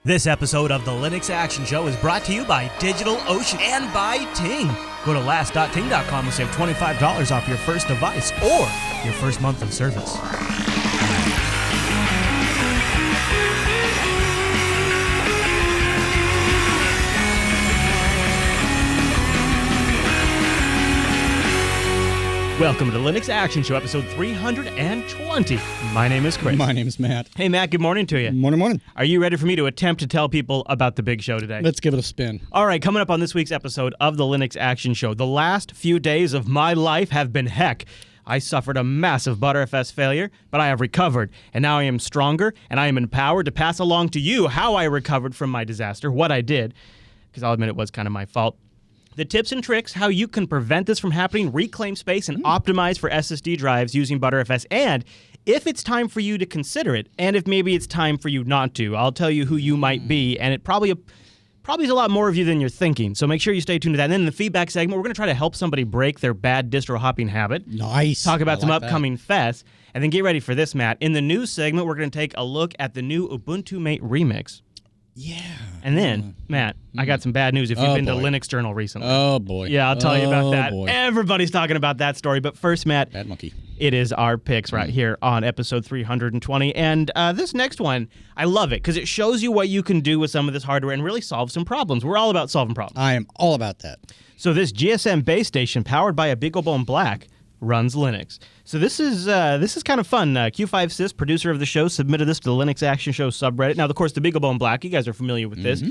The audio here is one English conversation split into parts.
This episode of the Linux Action Show is brought to you by DigitalOcean and by Ting. Go to last.ting.com and save $25 off your first device or your first month of service. Welcome to the Linux Action Show, episode 320. My name is Chris. My name is Matt. Hey, Matt, good morning to you. Morning. Are you ready for me to attempt to tell people about the big show today? Let's give it a spin. All right, coming up on this week's episode of the Linux Action Show, the last few days of my life have been heck. I suffered a massive btrfs failure, but I have recovered, and now I am stronger, and I am empowered to pass along to you how I recovered from my disaster, what I did, because I'll admit it was kind of my fault. The tips and tricks, how you can prevent this from happening, reclaim space, and optimize for SSD drives using btrfs, and if it's time for you to consider it, and if maybe it's time for you not to. I'll tell you who you might be, and it probably is a lot more of you than you're thinking, so make sure you stay tuned to that. And then in the feedback segment, we're going to try to help somebody break their bad distro hopping habit. Nice. Talk about some upcoming fests, and then get ready for this, Matt. In the news segment, we're going to take a look at the new Ubuntu MATE remix. Yeah. And then, Matt, I got some bad news if you've been to Linux Journal recently. Oh, boy. Yeah, I'll tell you about that. Boy. Everybody's talking about that story. But first, Matt, Bad monkey. it is our picks right here on episode 320. And this next one, I love it because it shows you what you can do with some of this hardware and really solve some problems. We're all about solving problems. I am all about that. So this GSM base station powered by a BeagleBone Black runs Linux. So this is kind of fun. Q5Sys, producer of the show, submitted this to the Linux Action Show subreddit. Now, of course, the BeagleBone Black, you guys are familiar with this. 1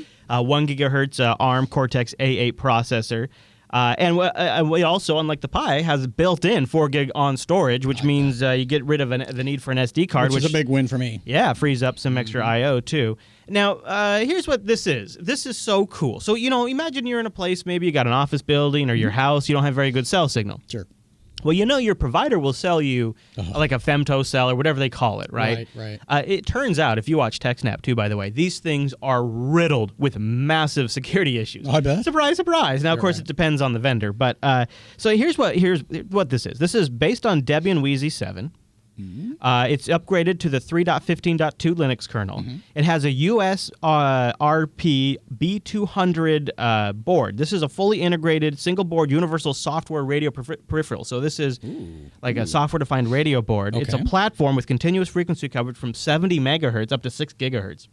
gigahertz ARM Cortex A8 processor. And we also, unlike the Pi, has built-in 4 gig on storage, which means you get rid of the need for an SD card. Which is a big win for me. Yeah, frees up some extra I.O. too. Now, here's what this is. This is so cool. So, imagine you're in a place, maybe you got an office building or your house, you don't have very good cell signal. Sure. Well, your provider will sell you like a femto cell or whatever they call it, right? Right. It turns out, if you watch TechSnap too, by the way, these things are riddled with massive security issues. I bet. Surprise, surprise. Now, of course, it depends on the vendor, but so here's what this is. This is based on Debian Wheezy 7. It's upgraded to the 3.15.2 Linux kernel. It has a USRP B200 board. This is a fully integrated single-board universal software radio peripheral. So this is like a software-defined radio board. Okay. It's a platform with continuous frequency coverage from 70 megahertz up to 6 gigahertz.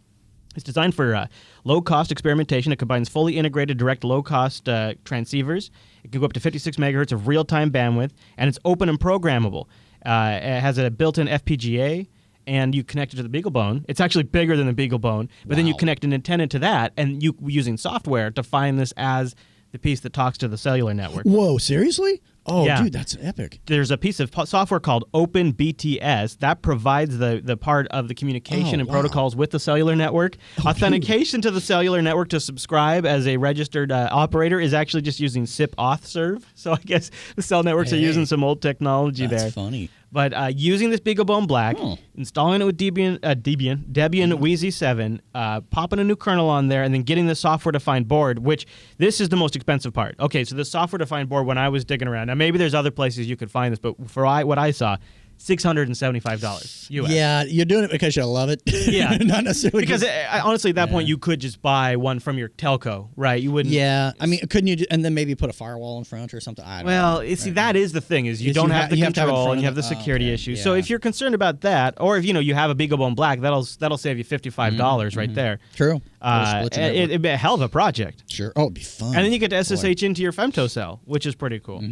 It's designed for low-cost experimentation. It combines fully integrated direct low-cost transceivers. It can go up to 56 megahertz of real-time bandwidth, and it's open and programmable. It has a built-in FPGA, and you connect it to the BeagleBone. It's actually bigger than the BeagleBone, but then you connect an antenna to that, and you using software to find this as the piece that talks to the cellular network. Whoa, seriously? Oh, Yeah. dude, that's epic. There's a piece of software called Open BTS that provides the part of the communication and protocols with the cellular network. Authentication to the cellular network to subscribe as a registered operator is actually just using SIP auth serve. So I guess the cell networks are using some old technology there. That's funny. But using this BeagleBone Black, installing it with Debian Wheezy 7, popping a new kernel on there, and then getting the software-defined board, which this is the most expensive part. Okay, so the software-defined board, when I was digging around, now maybe there's other places you could find this, but for what I saw, $675 US. Yeah, you're doing it because you love it. Yeah. Not necessarily Because honestly, at that point, you could just buy one from your telco, right? You wouldn't. Yeah, I mean, couldn't you, and then maybe put a firewall in front or something? I don't know. Well, you see, that is the thing, is you don't have the control and you have the security issues. So if you're concerned about that, or if you have a BeagleBone Black, that'll save you $55 right there. True. It'd be a hell of a project. Sure. Oh, it'd be fun. And then you get to SSH into your femto cell, which is pretty cool.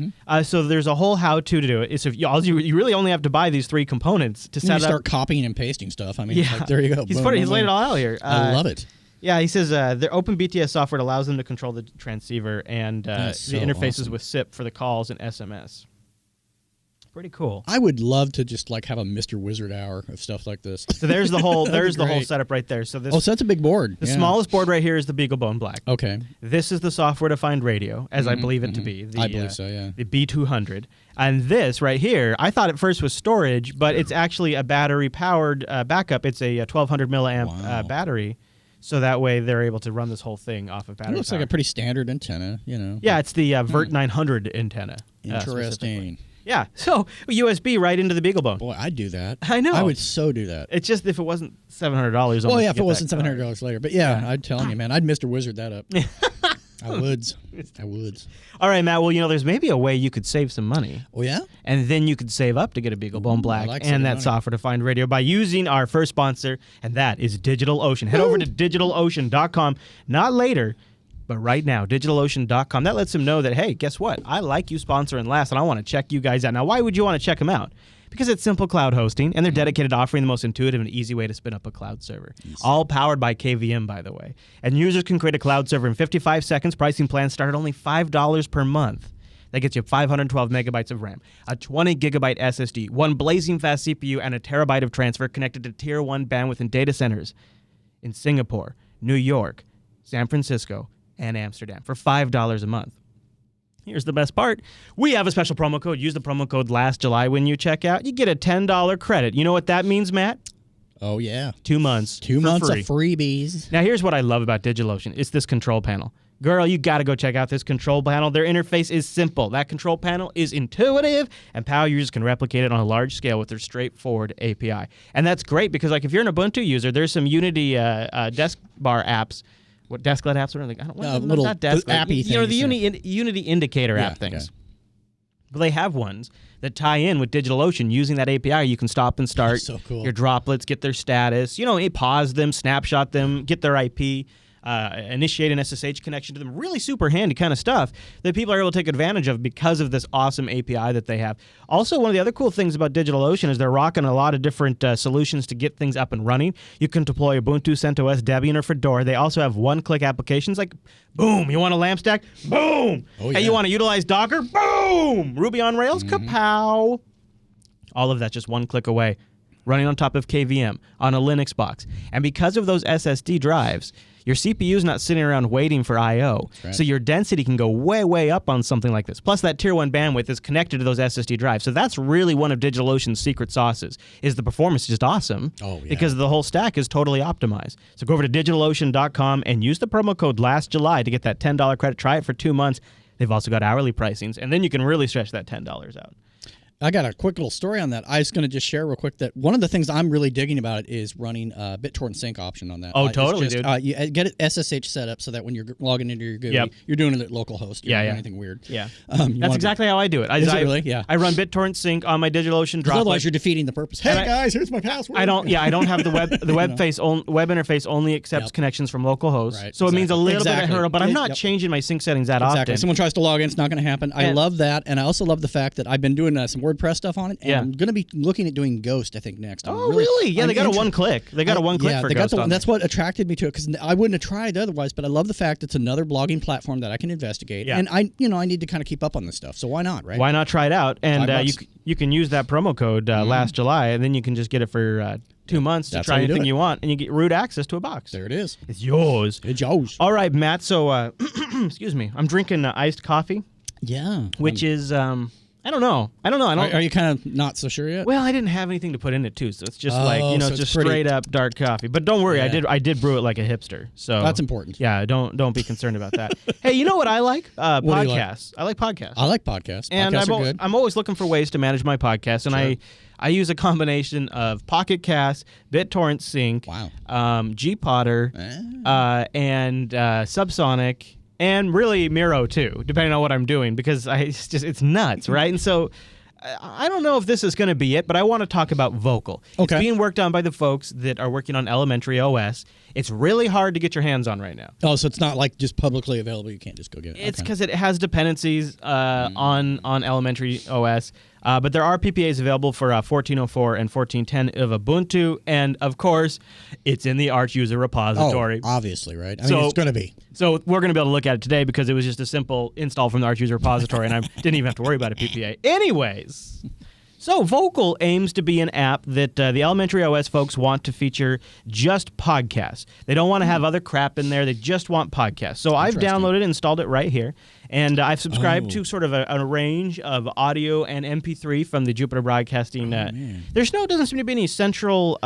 So there's a whole how-to to do it. So you really only have to buy these 3 components to set up. You start copying and pasting stuff. I mean, like, there you go. He's laid it all out here. I love it. Yeah, he says their Open BTS software allows them to control the transceiver and the interfaces with SIP for the calls and SMS. Pretty cool. I would love to just have a Mr. Wizard hour of stuff like this. So there's the whole whole setup right there. So so that's a big board. The smallest board right here is the BeagleBone Black. Okay. This is the software-defined radio, as I believe it to be. I believe so, yeah. The B200. And this right here, I thought at first was storage, but it's actually a battery-powered backup. It's a 1,200 milliamp battery. So that way they're able to run this whole thing off of battery. It looks like a pretty standard antenna, Yeah, it's the Vert 900 antenna. Interesting. Yeah, so USB right into the BeagleBone. Boy, I'd do that. I know. I would so do that. It's just if it wasn't $700. Well, yeah, if it wasn't $700 later. But yeah, I'm telling you, man, I'd Mr. Wizard that up. I would. All right, Matt. Well, there's maybe a way you could save some money. Oh, yeah? And then you could save up to get a BeagleBone Black and that money. software-defined radio by using our first sponsor, and that is DigitalOcean. Head over to DigitalOcean.com, not later, but right now, DigitalOcean.com. That lets them know that, hey, guess what? I like you sponsoring last, and I want to check you guys out. Now, why would you want to check them out? Because it's simple cloud hosting, and they're dedicated to offering the most intuitive and easy way to spin up a cloud server. Easy. All powered by KVM, by the way. And users can create a cloud server in 55 seconds. Pricing plans start at only $5 per month. That gets you 512 megabytes of RAM, a 20 gigabyte SSD, one blazing fast CPU, and a terabyte of transfer connected to Tier 1 bandwidth in data centers in Singapore, New York, San Francisco, and Amsterdam for $5 a month. Here's the best part. We have a special promo code. Use the promo code last July when you check out. You get a $10 credit. You know what that means, Matt? Oh, yeah. 2 months. 2 months free. of freebies. Now, here's what I love about DigitalOcean. It's this control panel. Girl, you got to go check out this control panel. Their interface is simple. That control panel is intuitive, and power users can replicate it on a large scale with their straightforward API. And that's great because, like, if you're an Ubuntu user, there's some Unity desk bar apps. What Desklet apps are? Like, I don't know. Little not Desklet. appy the things, Unity indicator app things. Okay. But they have ones that tie in with DigitalOcean. Using that API, you can stop and start so cool. your droplets, get their status, pause them, snapshot them, get their IP, initiate an SSH connection to them. Really super handy kind of stuff that people are able to take advantage of because of this awesome API that they have. Also, one of the other cool things about DigitalOcean is they're rocking a lot of different solutions to get things up and running. You can deploy Ubuntu, CentOS, Debian, or Fedora. They also have one-click applications like, boom, you want a LAMP stack? Boom! Oh, yeah. Hey, you want to utilize Docker? Boom! Ruby on Rails? Kapow! All of that just one click away, running on top of KVM on a Linux box. And because of those SSD drives, your CPU is not sitting around waiting for I/O. Right. So your density can go way, way up on something like this. Plus, that Tier 1 bandwidth is connected to those SSD drives. So that's really one of DigitalOcean's secret sauces, is the performance is just awesome because the whole stack is totally optimized. So go over to DigitalOcean.com and use the promo code last July to get that $10 credit. Try it for 2 months. They've also got hourly pricings, and then you can really stretch that $10 out. I got a quick little story on that. I was going to just share real quick that one of the things I'm really digging about it is running a BitTorrent sync option on that. Oh, totally, dude. You get it SSH set up so that when you're logging into your GUI, you're doing it at localhost. You don't do anything weird. Yeah. That's exactly how I do it. Is it really? Yeah. I run BitTorrent sync on my DigitalOcean droplet. Otherwise, you're defeating the purpose. Hey, guys, here's my password. I don't have the web web interface only accepts connections from localhost. Right, so it means a little bit of hurdle, but I'm not Yep. changing my sync settings that often. Someone tries to log in, it's not going to happen. I love that, and I also love the fact that I've been doing some WordPress stuff on it, and I'm going to be looking at doing Ghost, I think, next. Oh, really? Yeah, they got a one-click. They got a one-click for Ghost. That's what attracted me to it, because I wouldn't have tried otherwise, but I love the fact it's another blogging platform that I can investigate, and I need to kind of keep up on this stuff, so why not, right? Why not try it out? And you can use that promo code last July, and then you can just get it for 2 months to try anything you want, and you get root access to a box. There it is. It's yours. It's yours. All right, Matt, so excuse me. I'm drinking iced coffee. Yeah. Which is... I don't know. Are you kind of not so sure yet? Well, I didn't have anything to put in it too, so it's just so it's just straight up dark coffee. But don't worry, Yeah. I did brew it like a hipster. So That's important. Yeah, don't be concerned about that. Hey, you know what I like? What do you like? Podcasts. I like podcasts. I like podcasts. And Podcasts are good. I'm always looking for ways to manage my podcast, and I use a combination of Pocket Cast, BitTorrent Sync, Gpotter, and Subsonic. And really Miro too, depending on what I'm doing, because it's nuts, right? And so I don't know if this is going to be it, but I want to talk about Vocal. Okay. It's being worked on by the folks that are working on Elementary OS. It's really hard to get your hands on right now. Oh, so it's not like just publicly available. You can't just go get it. It's because it has dependencies on Elementary OS. But there are PPAs available for 14.04 and 14.10 of Ubuntu, and of course, it's in the Arch user repository. Oh, obviously, right? I mean, it's going to be. So we're going to be able to look at it today because it was just a simple install from the Arch user repository, and I didn't even have to worry about a PPA. Anyways, so Vocal aims to be an app that the Elementary OS folks want to feature just podcasts. They don't want to have other crap in there. They just want podcasts. So I've downloaded and installed it right here. And I've subscribed to sort of a range of audio and MP3 from the Jupiter Broadcasting. There doesn't seem to be any central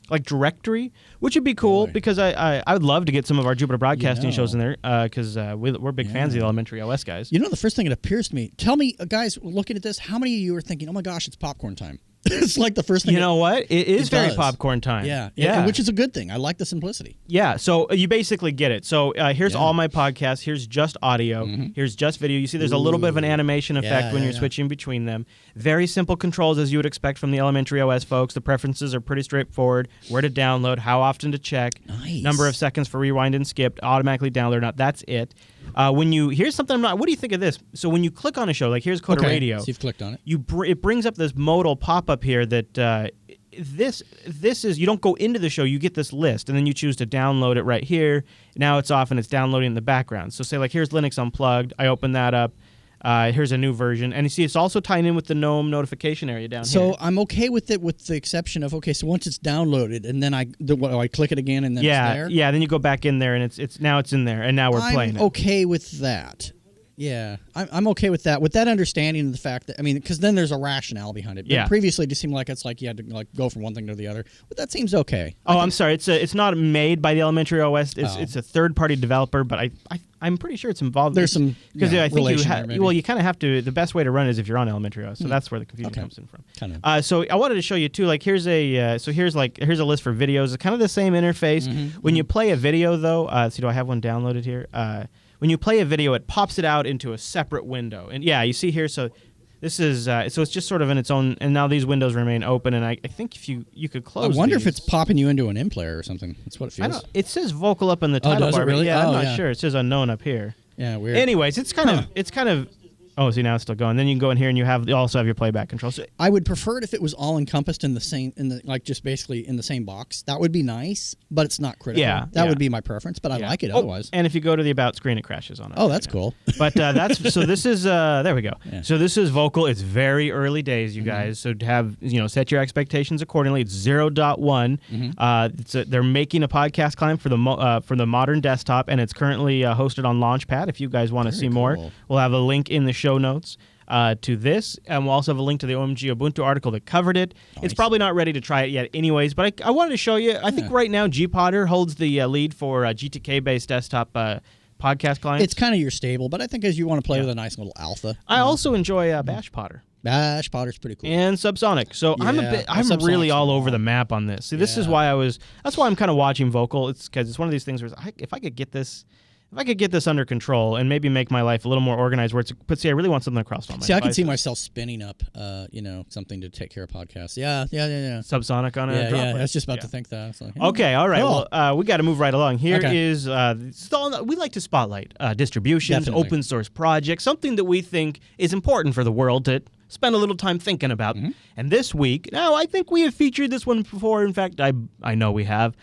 like directory, which would be cool because I would love to get some of our Jupiter Broadcasting shows in there because we're big fans of the Elementary OS guys. You know, the first thing that appears to me, tell me, guys, looking at this, how many of you are thinking, oh my gosh, it's popcorn time? It's like the first thing. You know what? It is very popcorn time. Yeah. Which is a good thing. I like the simplicity. Yeah. So you basically get it. So here's all my podcasts. Here's just audio. Here's just video. You see there's a little bit of an animation effect when you're switching between them. Very simple controls as you would expect from the Elementary OS folks. The preferences are pretty straightforward. Where to download, how often to check, number of seconds for rewind and skip, automatically download. Now, that's it. Here's something what do you think of this? So when you click on a show, like here's Coda Radio. So you've clicked on it. It brings up this modal pop-up here that this is, you don't go into the show, you get this list, and then you choose to download it right here. Now it's off and it's downloading in the background. So say like here's Linux Unplugged. I open that up. Here's a new version. And you see it's also tying in with the GNOME notification area down here. So I'm okay with it with the exception of, so once it's downloaded and then I click it again and then it's there? Yeah, then you go back in there and it's now it's in there and now we're playing it. I'm okay with that. Yeah, I'm okay with that. With that understanding of the fact that, because then there's a rationale behind it. But previously it just seemed like it's like you had to go from one thing to the other. But that seems okay. I'm sorry. It's not made by the Elementary OS. It's a third-party developer, but I'm pretty sure it's involved. There's some because I think you kind of have to. The best way to run is if you're on Elementary OS. So that's where the confusion comes in from. Kind of. So I wanted to show you too. Like here's a list for videos. It's kind of the same interface. When you play a video though, do I have one downloaded here? When you play a video, it pops it out into a separate window. And you see here, so this is, so it's just sort of in its own, and now these windows remain open, and I think if you could close I wonder these. if it's popping you into an in player or something. That's what it feels. It says vocal up in the title bar. Does it really? Yeah, I'm not sure. It says unknown up here. Yeah, weird. Anyways, it's kind of, oh, see, now it's still going. Then you can go in here and you also have your playback control. So, I would prefer it if it was all encompassed in the same, just basically in the same box. That would be nice, but it's not critical. Yeah, that would be my preference, but I like it otherwise. And if you go to the About screen, it crashes on it. Oh, that's cool. But so this is, there we go. Yeah. So this is vocal. It's very early days, you guys. So to have, set your expectations accordingly. It's 0.1. They're making a podcast client for the modern desktop, and it's currently hosted on Launchpad. If you guys want to see more, we'll have a link in the show notes to this, and we'll also have a link to the OMG Ubuntu article that covered it. Nice. It's probably not ready to try it yet anyways, but I wanted to show you. I think right now GPotter holds the lead for GTK-based desktop podcast clients. It's kind of your stable, but I think as you want to play with a nice little alpha. I also enjoy BashPotter. BashPotter's pretty cool. And Subsonic. So I'm really all over the map on this. See, this is why that's why I'm kind of watching vocal. It's because it's one of these things where if I could get this under control and maybe make my life a little more organized, but I really want something across all my devices. I can see myself spinning up, something to take care of podcasts. Yeah. Subsonic on it. Yeah. I was just about to think that. Like, okay, all right. Cool. Well, we got to move right along. Here is we like to spotlight distributions, open source projects, something that we think is important for the world to spend a little time thinking about. And this week, I think we have featured this one before. In fact, I know we have.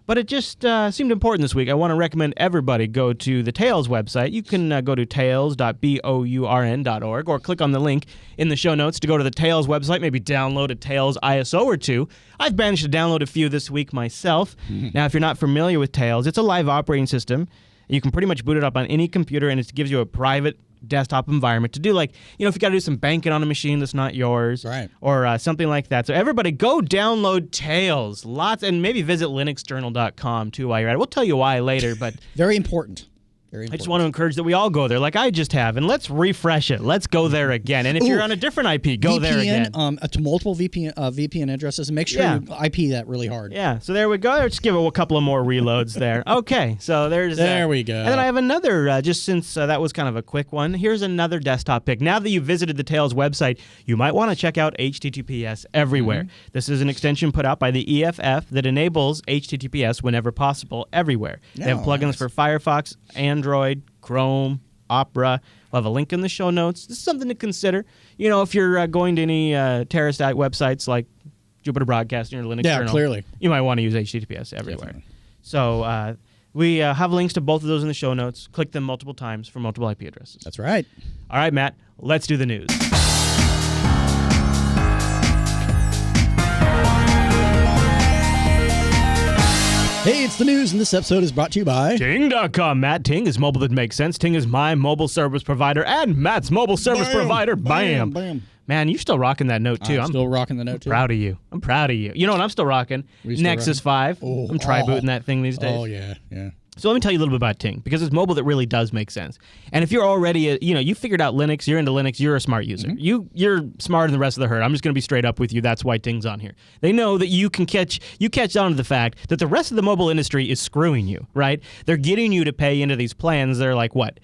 But it just seemed important this week. I want to recommend everybody go to the Tails website. You can go to tails.bourn.org or click on the link in the show notes to go to the Tails website, maybe download a Tails ISO or two. I've managed to download a few this week myself. Now, if you're not familiar with Tails, it's a live operating system. You can pretty much boot it up on any computer, and it gives you a private desktop environment to do, like, if you got to do some banking on a machine that's not yours, right, or something like that. So everybody go download Tails, and maybe visit linuxjournal.com too while you're at it. We'll tell you why later, but very important. I just want to encourage that we all go there, like I just have, and let's refresh it. Let's go there again. And if you're on a different IP, go there again. To multiple VPN addresses, and make sure you IP that really hard. Yeah, so there we go. Let's give it a couple of more reloads there. Okay, so there we go. And then I have another, just since that was kind of a quick one, here's another desktop pick. Now that you've visited the Tails website, you might want to check out HTTPS everywhere. This is an extension put out by the EFF that enables HTTPS whenever possible, everywhere. They have plugins for Firefox, Android, Chrome, Opera. We'll have a link in the show notes. This is something to consider. If you're going to any terrorist websites like Jupiter Broadcasting or Linux Journal, clearly, you might want to use HTTPS everywhere. Definitely. So we have links to both of those in the show notes. Click them multiple times for multiple IP addresses. That's right. All right, Matt, let's do the news. Hey, it's the news, and this episode is brought to you by Ting.com. Matt, Ting is mobile that makes sense. Ting is my mobile service provider and Matt's mobile service provider. Bam. Man, you're still rocking that Note 2. I'm still rocking the Note 2. Proud of you. I'm proud of you. You know what I'm still rocking? Nexus 5. I'm tri-booting that thing these days. Oh, yeah. So let me tell you a little bit about Ting, because it's mobile that really does make sense. And if you're already, you figured out Linux, you're into Linux, you're a smart user. You're smarter than the rest of the herd. I'm just going to be straight up with you. That's why Ting's on here. They know that you catch on to the fact that the rest of the mobile industry is screwing you, right? They're getting you to pay into these plans. They're like, what?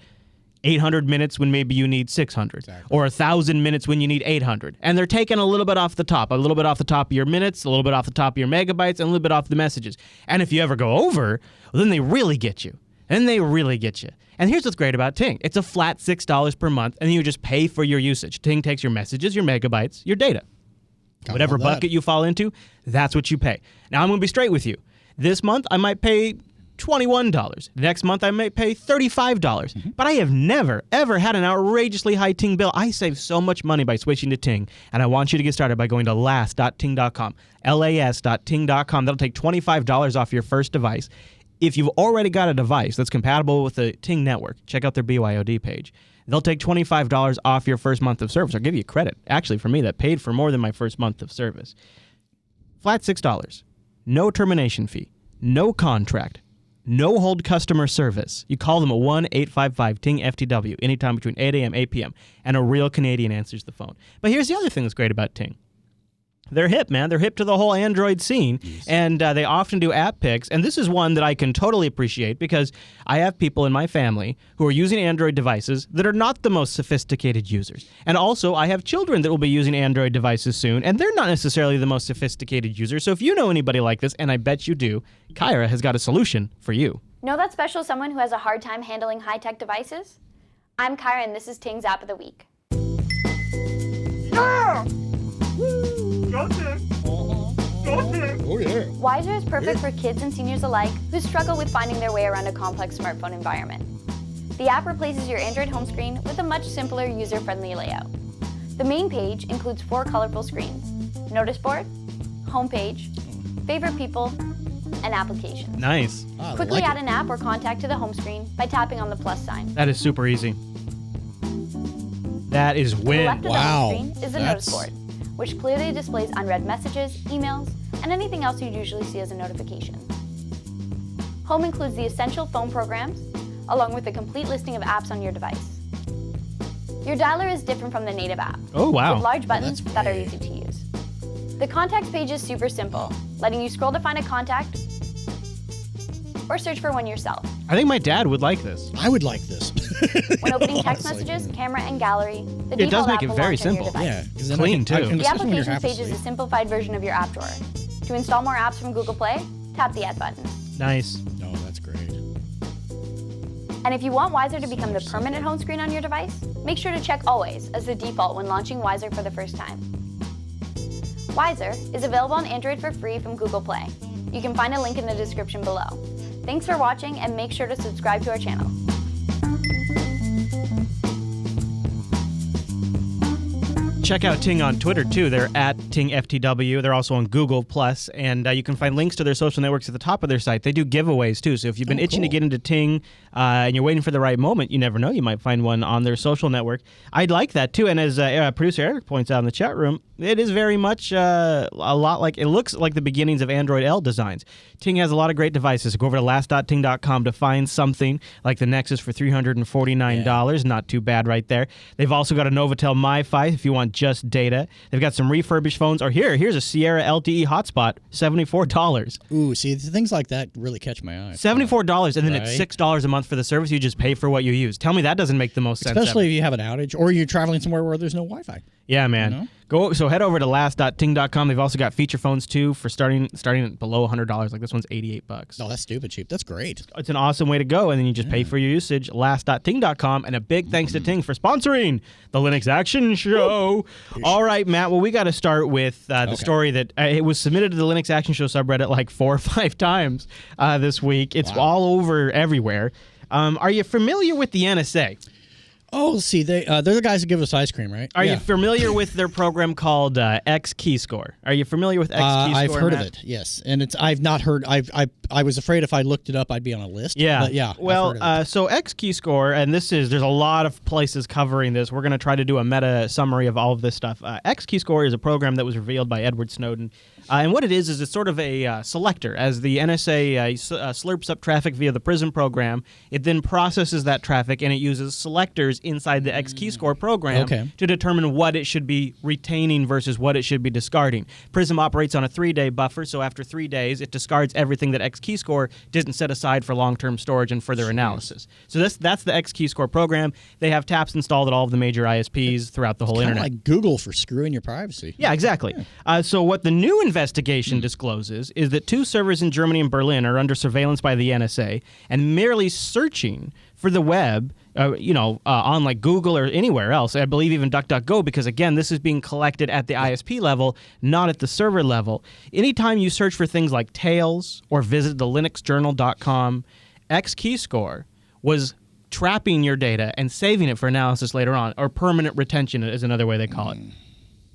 800 minutes when maybe you need 600, exactly. Or 1,000 minutes when you need 800. And they're taking a little bit off the top of your minutes, a little bit off the top of your megabytes, and a little bit off the messages. And if you ever go over, well, then they really get you. And here's what's great about Ting. It's a flat $6 per month, and you just pay for your usage. Ting takes your messages, your megabytes, your data. Whatever bucket you fall into, that's what you pay. Now, I'm going to be straight with you. This month, I might pay $21. Next month, I may pay $35. But I have never, ever had an outrageously high Ting bill. I save so much money by switching to Ting, and I want you to get started by going to last.ting.com, las.ting.com. That'll take $25 off your first device. If you've already got a device that's compatible with the Ting network, check out their BYOD page. They'll take $25 off your first month of service. I'll give you credit. Actually, for me, that paid for more than my first month of service. Flat $6. No termination fee. No contract. No hold customer service. You call them at 1-855-TING-FTW anytime between 8 a.m. 8 p.m. and a real Canadian answers the phone. But here's the other thing that's great about Ting. They're hip, man. They're hip to the whole Android scene, and they often do app picks. And this is one that I can totally appreciate because I have people in my family who are using Android devices that are not the most sophisticated users. And also, I have children that will be using Android devices soon, and they're not necessarily the most sophisticated users. So if you know anybody like this, and I bet you do, Kyra has got a solution for you. Know that special someone who has a hard time handling high-tech devices? I'm Kyra, and this is Ting's App of the Week. Yeah! Go Ting! Go Ting! Oh, yeah. Wiser is perfect for kids and seniors alike who struggle with finding their way around a complex smartphone environment. The app replaces your Android home screen with a much simpler, user-friendly layout. The main page includes 4 colorful screens: Notice Board, Homepage, Favorite People, and Applications. Nice. Quickly add an app or contact to the home screen by tapping on the plus sign. That is super easy. That is win. To the left of the home screen is the Notice Board, which clearly displays unread messages, emails, and anything else you'd usually see as a notification. Home includes the essential phone programs, along with a complete listing of apps on your device. Your dialer is different from the native app, Oh, wow. with large buttons that are easy to use. The contacts page is super simple, letting you scroll to find a contact or search for one yourself. I think my dad would like this. I would like this. When opening text messages, camera, and gallery, the It does default make app it will very launch on your simple. device. Yeah, 'cause then Clean, too. I The can, especially when you're Applications half page is a asleep. simplified version of your app drawer. To install more apps from Google Play, tap the Add button. Nice. No, that's great. And if you want Wiser to become the permanent home screen on your device, make sure to check Always as the default when launching Wiser for the first time. Wiser is available on Android for free from Google Play. You can find a link in the description below. Thanks for watching, and make sure to subscribe to our channel. Check out Ting on Twitter, too. They're at TingFTW. They're also on Google+, and you can find links to their social networks at the top of their site. They do giveaways, too, so if you've been itching to get into Ting and you're waiting for the right moment, you never know, you might find one on their social network. I'd like that, too, and as producer Eric points out in the chat room, it is very much a lot like, it looks like the beginnings of Android L designs. Ting has a lot of great devices. Go over to last.ting.com to find something like the Nexus for $349. Not too bad right there. They've also got a Novatel MiFi if you want just data. They've got some refurbished phones. Or here's a Sierra LTE hotspot, $74. Ooh, see, things like that really catch my eye. $74, and then it's Right. $6 a month for the service. You just pay for what you use. Tell me that doesn't make the most sense. Especially ever. if you have an outage or you're traveling somewhere where there's no Wi-Fi. Yeah, man. You know? So head over to last.ting.com. They've also got feature phones too for starting at below $100. Like this one's $88. Oh, that's stupid cheap. That's great. It's an awesome way to go, and then you just pay for your usage. Last.ting.com, and a big thanks to Ting for sponsoring the Linux Action Show. All right, Matt. Well, we got to start with the story that it was submitted to the Linux Action Show subreddit like 4 or 5 times this week. It's all over everywhere. Are you familiar with the NSA? Oh, see, they're the guys that give us ice cream, right? Are you familiar with their program called X Keyscore? Are you familiar with X Keyscore? I've heard Matt? of it, yes, and I've not heard. I was afraid if I looked it up, I'd be on a list. Yeah, but yeah. Well, so X Keyscore, and there's a lot of places covering this. We're going to try to do a meta summary of all of this stuff. X Keyscore is a program that was revealed by Edward Snowden, and what it is it's sort of a selector. As the NSA slurps up traffic via the PRISM program, it then processes that traffic and it uses selectors inside the X Keyscore program to determine what it should be retaining versus what it should be discarding. PRISM operates on a 3-day buffer, so after 3 days, it discards everything that X Keyscore didn't set aside for long-term storage and further analysis. So that's the X Keyscore program. They have taps installed at all of the major ISPs throughout the whole internet. Like Google for screwing your privacy. Yeah, exactly. Yeah. So what the new investigation discloses is that 2 servers in Germany and Berlin are under surveillance by the NSA, and merely searching for the web, on like Google or anywhere else, I believe even DuckDuckGo, because again, this is being collected at the ISP level, not at the server level. Anytime you search for things like Tails or visit the linuxjournal.com, X Keyscore was trapping your data and saving it for analysis later on, or permanent retention is another way they call it.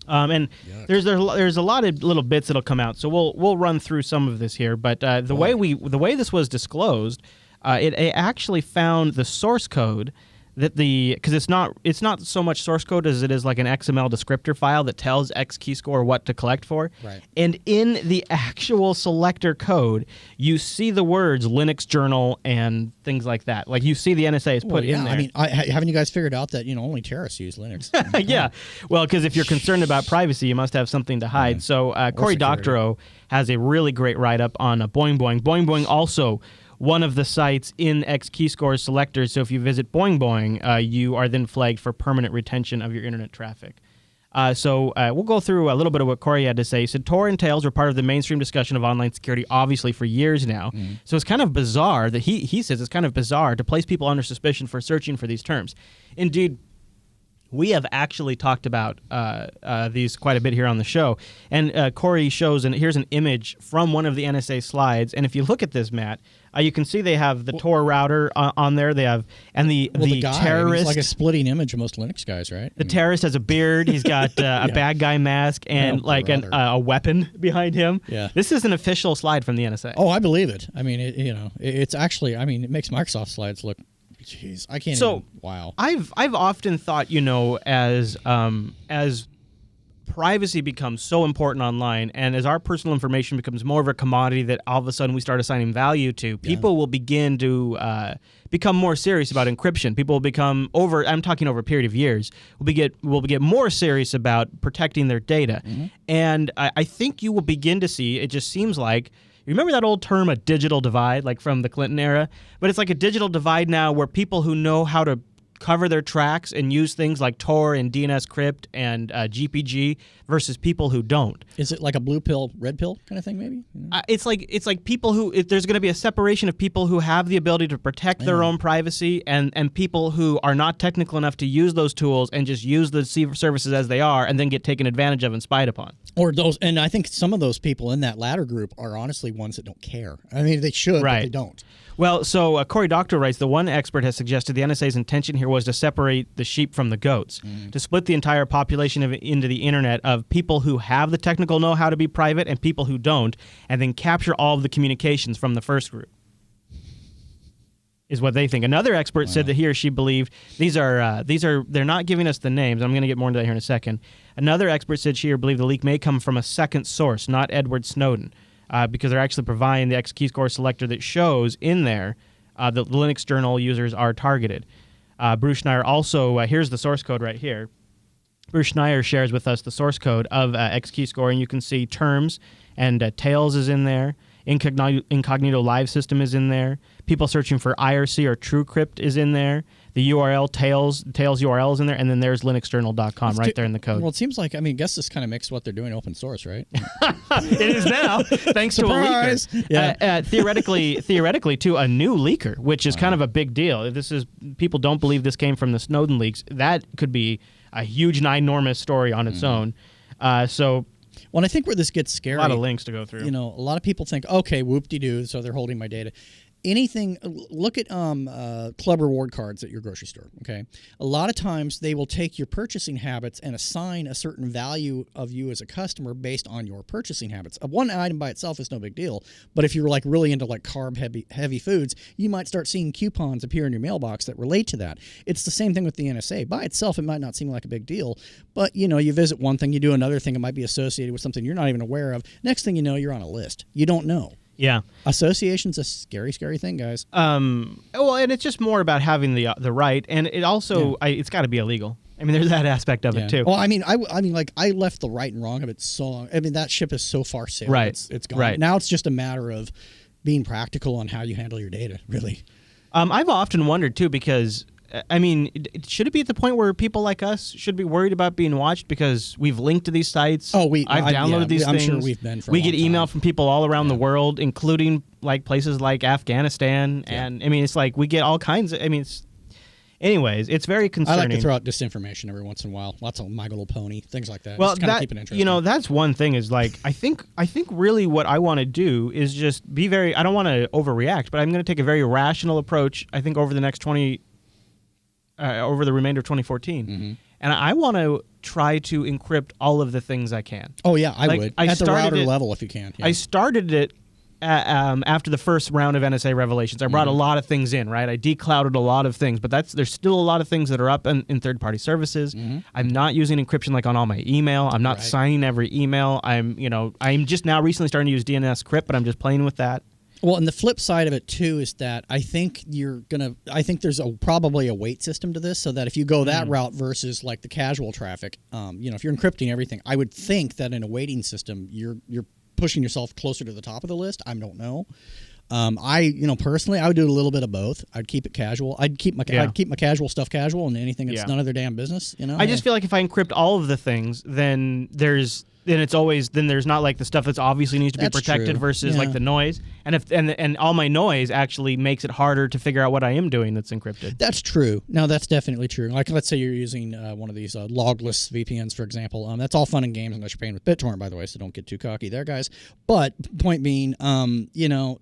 And there's a lot of little bits that'll come out, so we'll run through some of this here. But the way this was disclosed, it actually found the source code that because it's not so much source code as it is like an XML descriptor file that tells X Keyscore what to collect for. Right. And in the actual selector code, you see the words Linux Journal and things like that. Like you see the NSA is put in there. I mean, haven't you guys figured out that only terrorists use Linux? Yeah. Well, because if you're concerned about privacy, you must have something to hide. So Cory Doctorow has a really great write-up on Boing Boing. Boing Boing also one of the sites in X Keyscore's selectors. So if you visit Boing Boing, you are then flagged for permanent retention of your internet traffic. So we'll go through a little bit of what Cory had to say. He said Tor and Tails were part of the mainstream discussion of online security, obviously, for years now. So it's kind of bizarre that he says it's kind of bizarre to place people under suspicion for searching for these terms. Indeed, we have actually talked about these quite a bit here on the show. And Cory shows, and here's an image from one of the NSA slides. And if you look at this, Matt, you can see they have the Tor router on there. They have, and the guy, terrorist. it's like a splitting image of most Linux guys, right? The terrorist has a beard. He's got a bad guy mask and a weapon behind him. Yeah. This is an official slide from the NSA. Oh, I believe it. I mean, it's actually, it makes Microsoft slides look. Jeez, I can't. Wow. I've often thought, as privacy becomes so important online, and as our personal information becomes more of a commodity that all of a sudden we start assigning value to, people will begin to become more serious about encryption. People will become I'm talking over a period of years, will get more serious about protecting their data. And I think you will begin to see, it just seems like, you remember that old term, a digital divide, like from the Clinton era? But it's like a digital divide now where people who know how to cover their tracks and use things like Tor and DNS crypt and GPG versus people who don't. Is it like a blue pill, red pill kind of thing, maybe? It's like people who there's going to be a separation of people who have the ability to protect their own privacy and people who are not technical enough to use those tools and just use the services as they are and then get taken advantage of and spied upon. Or those, and I think some of those people in that latter group are honestly ones that don't care. I mean, they should, but they don't. Well, so Cory Doctorow writes, the one expert has suggested the NSA's intention here was to separate the sheep from the goats, to split the entire population into the internet of people who have the technical know-how to be private and people who don't, and then capture all of the communications from the first group, is what they think. Another expert said that he or she believed they're not giving us the names. I'm going to get more into that here in a second. Another expert said she or believed the leak may come from a second source, not Edward Snowden. Because they're actually providing the X Keyscore selector that shows in there that the Linux Journal users are targeted. Bruce Schneier also, here's the source code right here. Bruce Schneier shares with us the source code of X Keyscore, and you can see terms, and Tails is in there. Incognito Live System is in there. People searching for IRC or TrueCrypt is in there. The URL, Tails URL is in there, and then there's linuxjournal.com right there in the code. Well, it seems like, I guess this kind of makes what they're doing open source, right? It is now, thanks to a leaker. Yeah. Theoretically, too, a new leaker, which is kind of a big deal. If people don't believe this came from the Snowden leaks, that could be a huge, ginormous story on its own. Well, I think where this gets scary, a lot of links to go through. A lot of people think, okay, whoop-de-doo, so they're holding my data. anything. Look at club reward cards at your grocery store. Okay, a lot of times they will take your purchasing habits and assign a certain value of you as a customer based on your purchasing habits. One item by itself is no big deal, but if you're like really into like carb heavy foods, you might start seeing coupons appear in your mailbox that relate to that. It's the same thing with the NSA. By itself, it might not seem like a big deal, but you visit one thing, you do another thing, it might be associated with something you're not even aware of. Next thing you know, you're on a list. You don't know. Yeah. Association's a scary, scary thing, guys. Well, and it's just more about having the right, and it also it's got to be illegal. I mean, there's that aspect of it too. Well, I mean, like I left the right and wrong of it so long. I mean, that ship is so far sailed. Right. It's gone. Right. Now it's just a matter of being practical on how you handle your data, really. I've often wondered too, because I mean, should it be at the point where people like us should be worried about being watched because we've linked to these sites? Oh, I've downloaded these things. I'm sure we've been for a We long get email time. from people all around the world, including like places like Afghanistan, and I mean, it's like we get all kinds of. I mean, anyways, it's very concerning. I like to throw out disinformation every once in a while. Lots of My Little Pony, things like that. Well, just keep it interesting. That's one thing. Is like I think really what I want to do is just be very. I don't want to overreact, but I'm going to take a very rational approach. I think over the next over the remainder of 2014, and I want to try to encrypt all of the things I can. Oh yeah, I would at the router it, level if you can. Yeah. I started it. After the first round of NSA revelations, I brought a lot of things in, right? I declouded a lot of things, but there's still a lot of things that are up in third-party services. I'm not using encryption like on all my email. I'm not signing every email. I'm just now recently starting to use DNS crypt, but I'm just playing with that. Well, and the flip side of it too is that I think there's probably a weight system to this, so that if you go that route versus like the casual traffic, if you're encrypting everything, I would think that in a weighting system, you're pushing yourself closer to the top of the list. I don't know. Personally, I would do a little bit of both. I'd keep it casual. I'd keep my casual stuff casual, and anything that's none of their damn business. I just feel like if I encrypt all of the things, then there's not like the stuff that's obviously needs to be protected versus like the noise, and all my noise actually makes it harder to figure out what I am doing that's encrypted. That's true. No, that's definitely true. Like let's say you're using one of these logless VPNs, for example. That's all fun and games unless you're paying with BitTorrent, by the way. So don't get too cocky there, guys. But point being,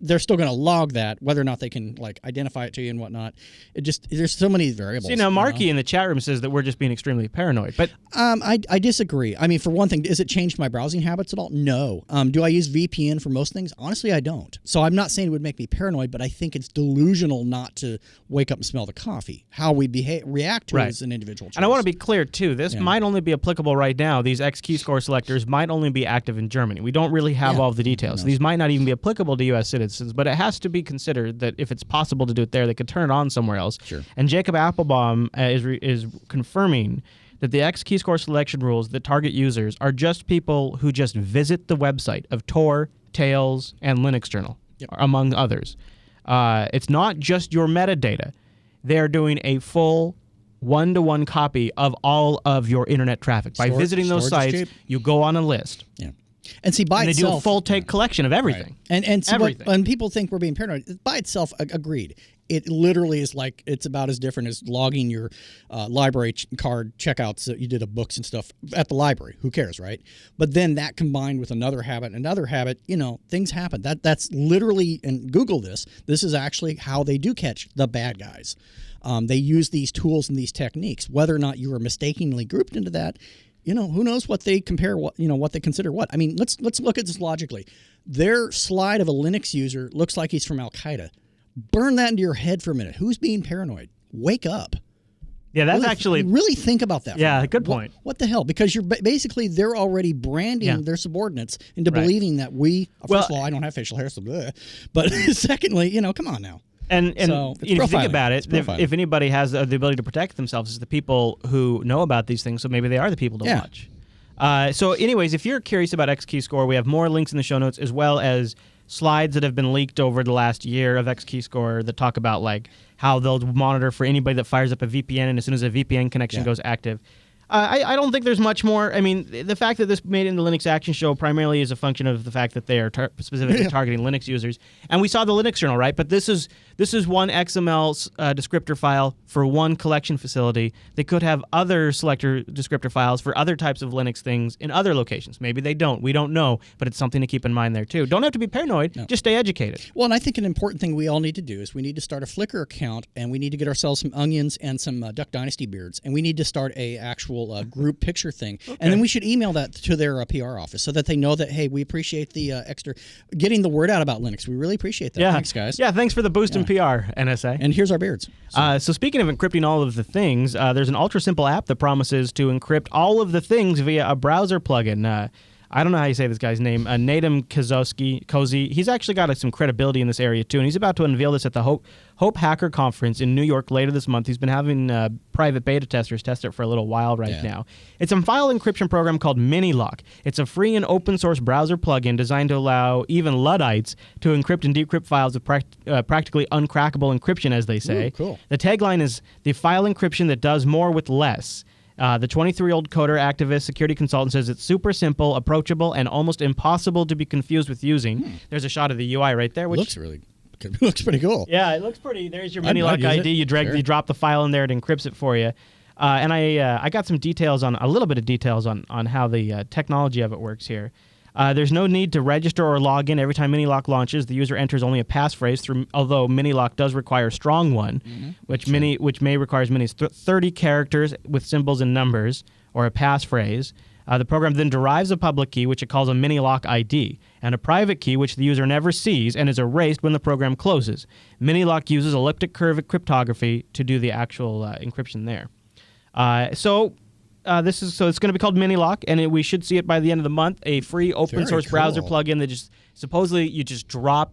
they're still going to log that, whether or not they can like identify it to you and whatnot. There's so many variables. See, now Marky in the chat room says that we're just being extremely paranoid, but I disagree. I mean, for one thing, is it changed my browsing habits at all? No. Do I use VPN for most things? Honestly, I don't. So I'm not saying it would make me paranoid, but I think it's delusional not to wake up and smell the coffee. How we react to it as an individual choice. And I want to be clear, too. This might only be applicable right now. These X key score selectors might only be active in Germany. We don't really have all of the details. These might not even be applicable to U.S. citizens, but it has to be considered that if it's possible to do it there, they could turn it on somewhere else. Sure. And Jacob Applebaum is confirming that the X key score selection rules that target users are just people who just visit the website of Tor, Tails, and Linux Journal, among others. It's not just your metadata. They're doing a full one-to-one copy of all of your internet traffic. By visiting those sites, you go on a list. Yeah. And see, they do a full take collection of everything. Right. And see, everything. And people think we're being paranoid. By itself, agreed. It literally is like, it's about as different as logging your library card checkouts that you did of books and stuff at the library. Who cares, right? But then that combined with another habit, things happen. That's literally, and Google this is actually how they do catch the bad guys. They use these tools and these techniques. Whether or not you were mistakenly grouped into that, who knows what they compare, what they consider what. I mean, let's look at this logically. Their slide of a Linux user looks like he's from Al-Qaeda. Burn that into your head for a minute. Who's being paranoid? Wake up. Yeah, that's actually... Really think about that. Yeah, good point. What the hell? Because you're basically, they're already branding their subordinates into believing that first of all, I don't have facial hair, so bleh. But secondly, come on now. And so if you think about it, if anybody has the ability to protect themselves, it's the people who know about these things, so maybe they are the people to watch. So anyways, if you're curious about XKeyscore, we have more links in the show notes, as well as slides that have been leaked over the last year of XKeyscore that talk about like how they'll monitor for anybody that fires up a VPN, and as soon as a VPN connection goes active. I don't think there's much more. I mean, the fact that this made it in the Linux Action Show primarily is a function of the fact that they are specifically targeting Linux users. And we saw the Linux journal, right? But this is one XML descriptor file for one collection facility. They could have other selector descriptor files for other types of Linux things in other locations. Maybe they don't. We don't know. But it's something to keep in mind there, too. Don't have to be paranoid. No. Just stay educated. Well, and I think an important thing we all need to do is we need to start a Flickr account, and we need to get ourselves some onions and some Duck Dynasty beards, and we need to start a actual group picture thing. Okay. And then we should email that to their PR office so that they know that, hey, we appreciate the extra getting the word out about Linux. We really appreciate that. Yeah. Thanks, guys. Yeah, thanks for the boost in PR, NSA. And here's our beards. So speaking of encrypting all of the things, there's an ultra-simple app that promises to encrypt all of the things via a browser plugin. I don't know how you say this guy's name, Nadim Kozy. He's actually got some credibility in this area, too, and he's about to unveil this at the Hope Hacker Conference in New York later this month. He's been having private beta testers test it for a little while now. It's a file encryption program called Minilock. It's a free and open-source browser plugin designed to allow even Luddites to encrypt and decrypt files with practically uncrackable encryption, as they say. Ooh, cool. The tagline is, the file encryption that does more with less. The 23-year-old coder, activist, security consultant says it's super simple, approachable, and almost impossible to be confused with using. There's a shot of the UI right there. Which looks pretty cool. Yeah, it looks pretty. There's your Minilock ID. You drop the file in there, it encrypts it for you. And I got some details a little bit of details on how the technology of it works here. There's no need to register or log in every time Minilock launches. The user enters only a passphrase, although Minilock does require a strong one, which may require as many as 30 characters with symbols and numbers, or a passphrase. The program then derives a public key, which it calls a Minilock ID, and a private key, which the user never sees and is erased when the program closes. Minilock uses elliptic curve cryptography to do the actual encryption there. So it's going to be called Minilock, and we should see it by the end of the month. A free open source browser plugin that just supposedly you just drop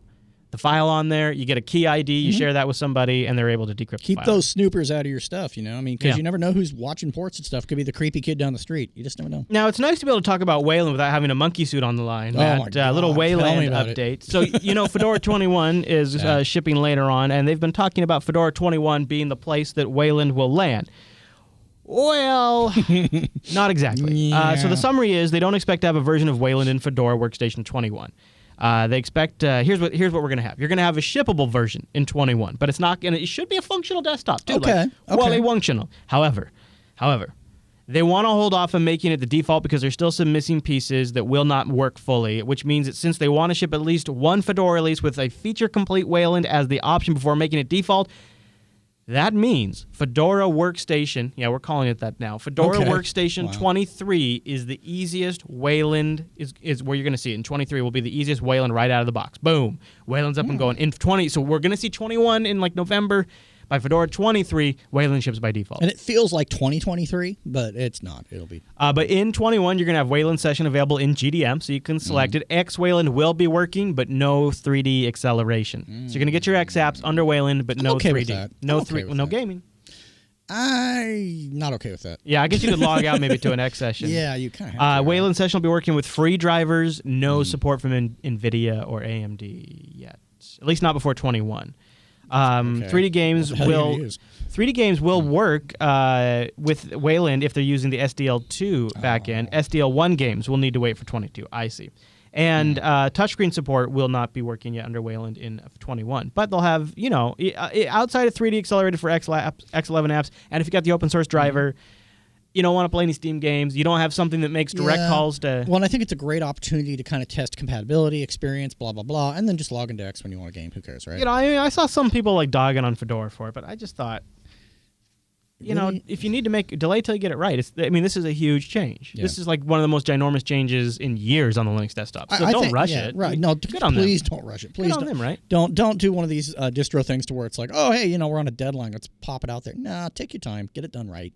the file on there, you get a key ID, you share that with somebody, and they're able to decrypt Keep the file. those snoopers out of your stuff, you know? I mean, because you never know who's watching ports and stuff. Could be the creepy kid down the street. You just never know. Now, it's nice to be able to talk about Wayland without having a monkey suit on the line. My God. Little Wayland update. So, Fedora 21 is shipping later on, and they've been talking about Fedora 21 being the place that Wayland will land. Well, not exactly. Yeah. So the summary is they don't expect to have a version of Wayland in Fedora Workstation 21. They expect here's what we're going to have. You're going to have a shippable version in 21, but it's not going to. It should be a functional desktop too. Okay. Functional. However, they want to hold off on making it the default because there's still some missing pieces that will not work fully, which means that since they want to ship at least one Fedora release with a feature-complete Wayland as the option before making it default, that means Fedora Workstation, we're calling it that now. Fedora Workstation 23 is the easiest Wayland, is where you're going to see it. And 23 will be the easiest Wayland right out of the box. Boom. Wayland's up and going. In 20, so we're going to see 21 in November. By Fedora 23, Wayland ships by default. And it feels like 2023, but it's not. It'll be. But in 21, you're going to have Wayland Session available in GDM, so you can select it. X Wayland will be working, but no 3D acceleration. So you're going to get your X apps under Wayland, but no 3D. With that. No gaming. I'm not okay with that. Yeah, I guess you could log out maybe to an X session. Yeah, you kind of have to. Wayland Session will be working with free drivers, no support from NVIDIA or AMD yet. At least not before 21. 3D games will work with Wayland if they're using the SDL2 backend. SDL1 games will need to wait for 22. I see. And touchscreen support will not be working yet under Wayland in 21. But they'll have, outside of 3D accelerated for X11 apps, and if you got the open source driver, you don't want to play any Steam games. You don't have something that makes direct calls to... Well, and I think it's a great opportunity to kind of test compatibility, experience, blah, blah, blah, and then just log into X when you want a game. Who cares, right? I saw some people dogging on Fedora for it, but I just thought, if you need to delay till you get it right. This is a huge change. Yeah. This is one of the most ginormous changes in years on the Linux desktop. So don't rush it. Right. No, please don't rush it. Please don't. Them, right? Don't do one of these distro things to where it's like, oh, hey, we're on a deadline. Let's pop it out there. Nah, take your time. Get it done right.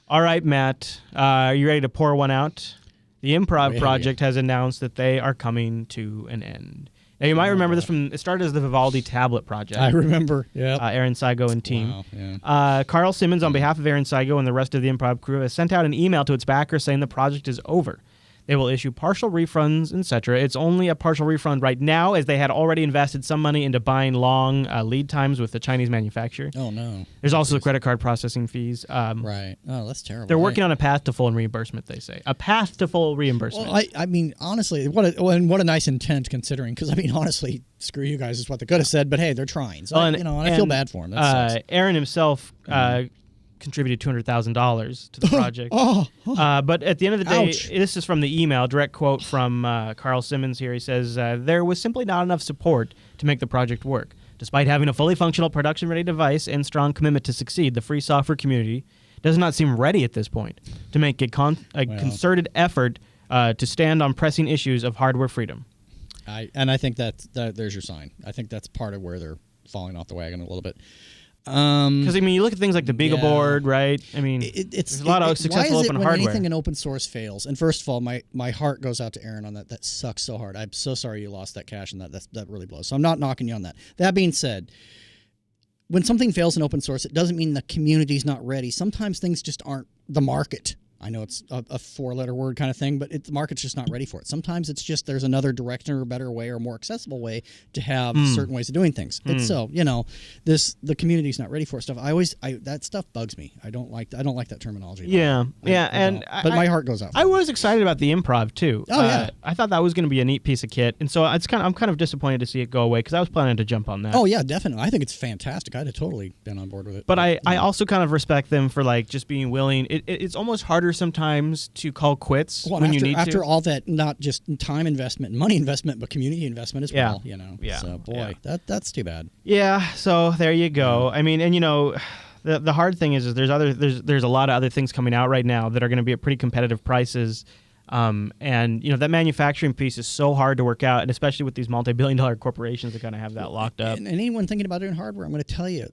All right, Matt, are you ready to pour one out? The Improv Project has announced that they are coming to an end. Now, you might remember this it started as the Vivaldi Tablet Project. I remember, yeah. Aaron Saigo and team. Wow, yeah. Carl Simmons, on behalf of Aaron Saigo and the rest of the Improv crew, has sent out an email to its backers saying the project is over. They will issue partial refunds, etc. It's only a partial refund right now, as they had already invested some money into buying long lead times with the Chinese manufacturer. Oh, no. There's also credit card processing fees. Right. Oh, that's terrible. They're working on a path to full reimbursement, they say. A path to full reimbursement. Well, I mean, honestly, what a nice intent considering, because, I mean, honestly, screw you guys is what they could have said, but hey, they're trying. So, and I feel bad for them. That sucks. Aaron himself contributed $200,000 to the project. But at the end of the day, this is from the email, direct quote from Carl Simmons here. He says, there was simply not enough support to make the project work. Despite having a fully functional production-ready device and strong commitment to succeed, the free software community does not seem ready at this point to make a concerted effort to stand on pressing issues of hardware freedom. I think that there's your sign. I think that's part of where they're falling off the wagon a little bit. Because I mean, you look at things like the Beagle board, right? I mean, there's a lot of successful open hardware. When anything in open source fails, and first of all, my heart goes out to Aaron on that. That sucks so hard. I'm so sorry you lost that cash, and that really blows. So I'm not knocking you on that. That being said, when something fails in open source, it doesn't mean the community's not ready. Sometimes things just aren't the market. I know it's a four-letter word kind of thing, but the market's just not ready for it. Sometimes it's just there's another direction or a better way or more accessible way to have certain ways of doing things. It's so, the community's not ready for stuff. That stuff bugs me. I don't like that terminology. But my heart goes out. I was excited about the improv too. Oh yeah. I thought that was going to be a neat piece of kit, and so I'm kind of disappointed to see it go away because I was planning to jump on that. Oh yeah, definitely. I think it's fantastic. I'd have totally been on board with it. But I also kind of respect them for like just being willing. It's almost harder sometimes to call quits when you need to. After all that, not just time investment and money investment, but community investment as well. Yeah. So boy, that's too bad. Yeah. So there you go. I mean, and the hard thing is there's a lot of other things coming out right now that are going to be at pretty competitive prices. And that manufacturing piece is so hard to work out, and especially with these multi-billion-dollar corporations that kind of have that locked up. And anyone thinking about doing hardware, I'm going to tell you,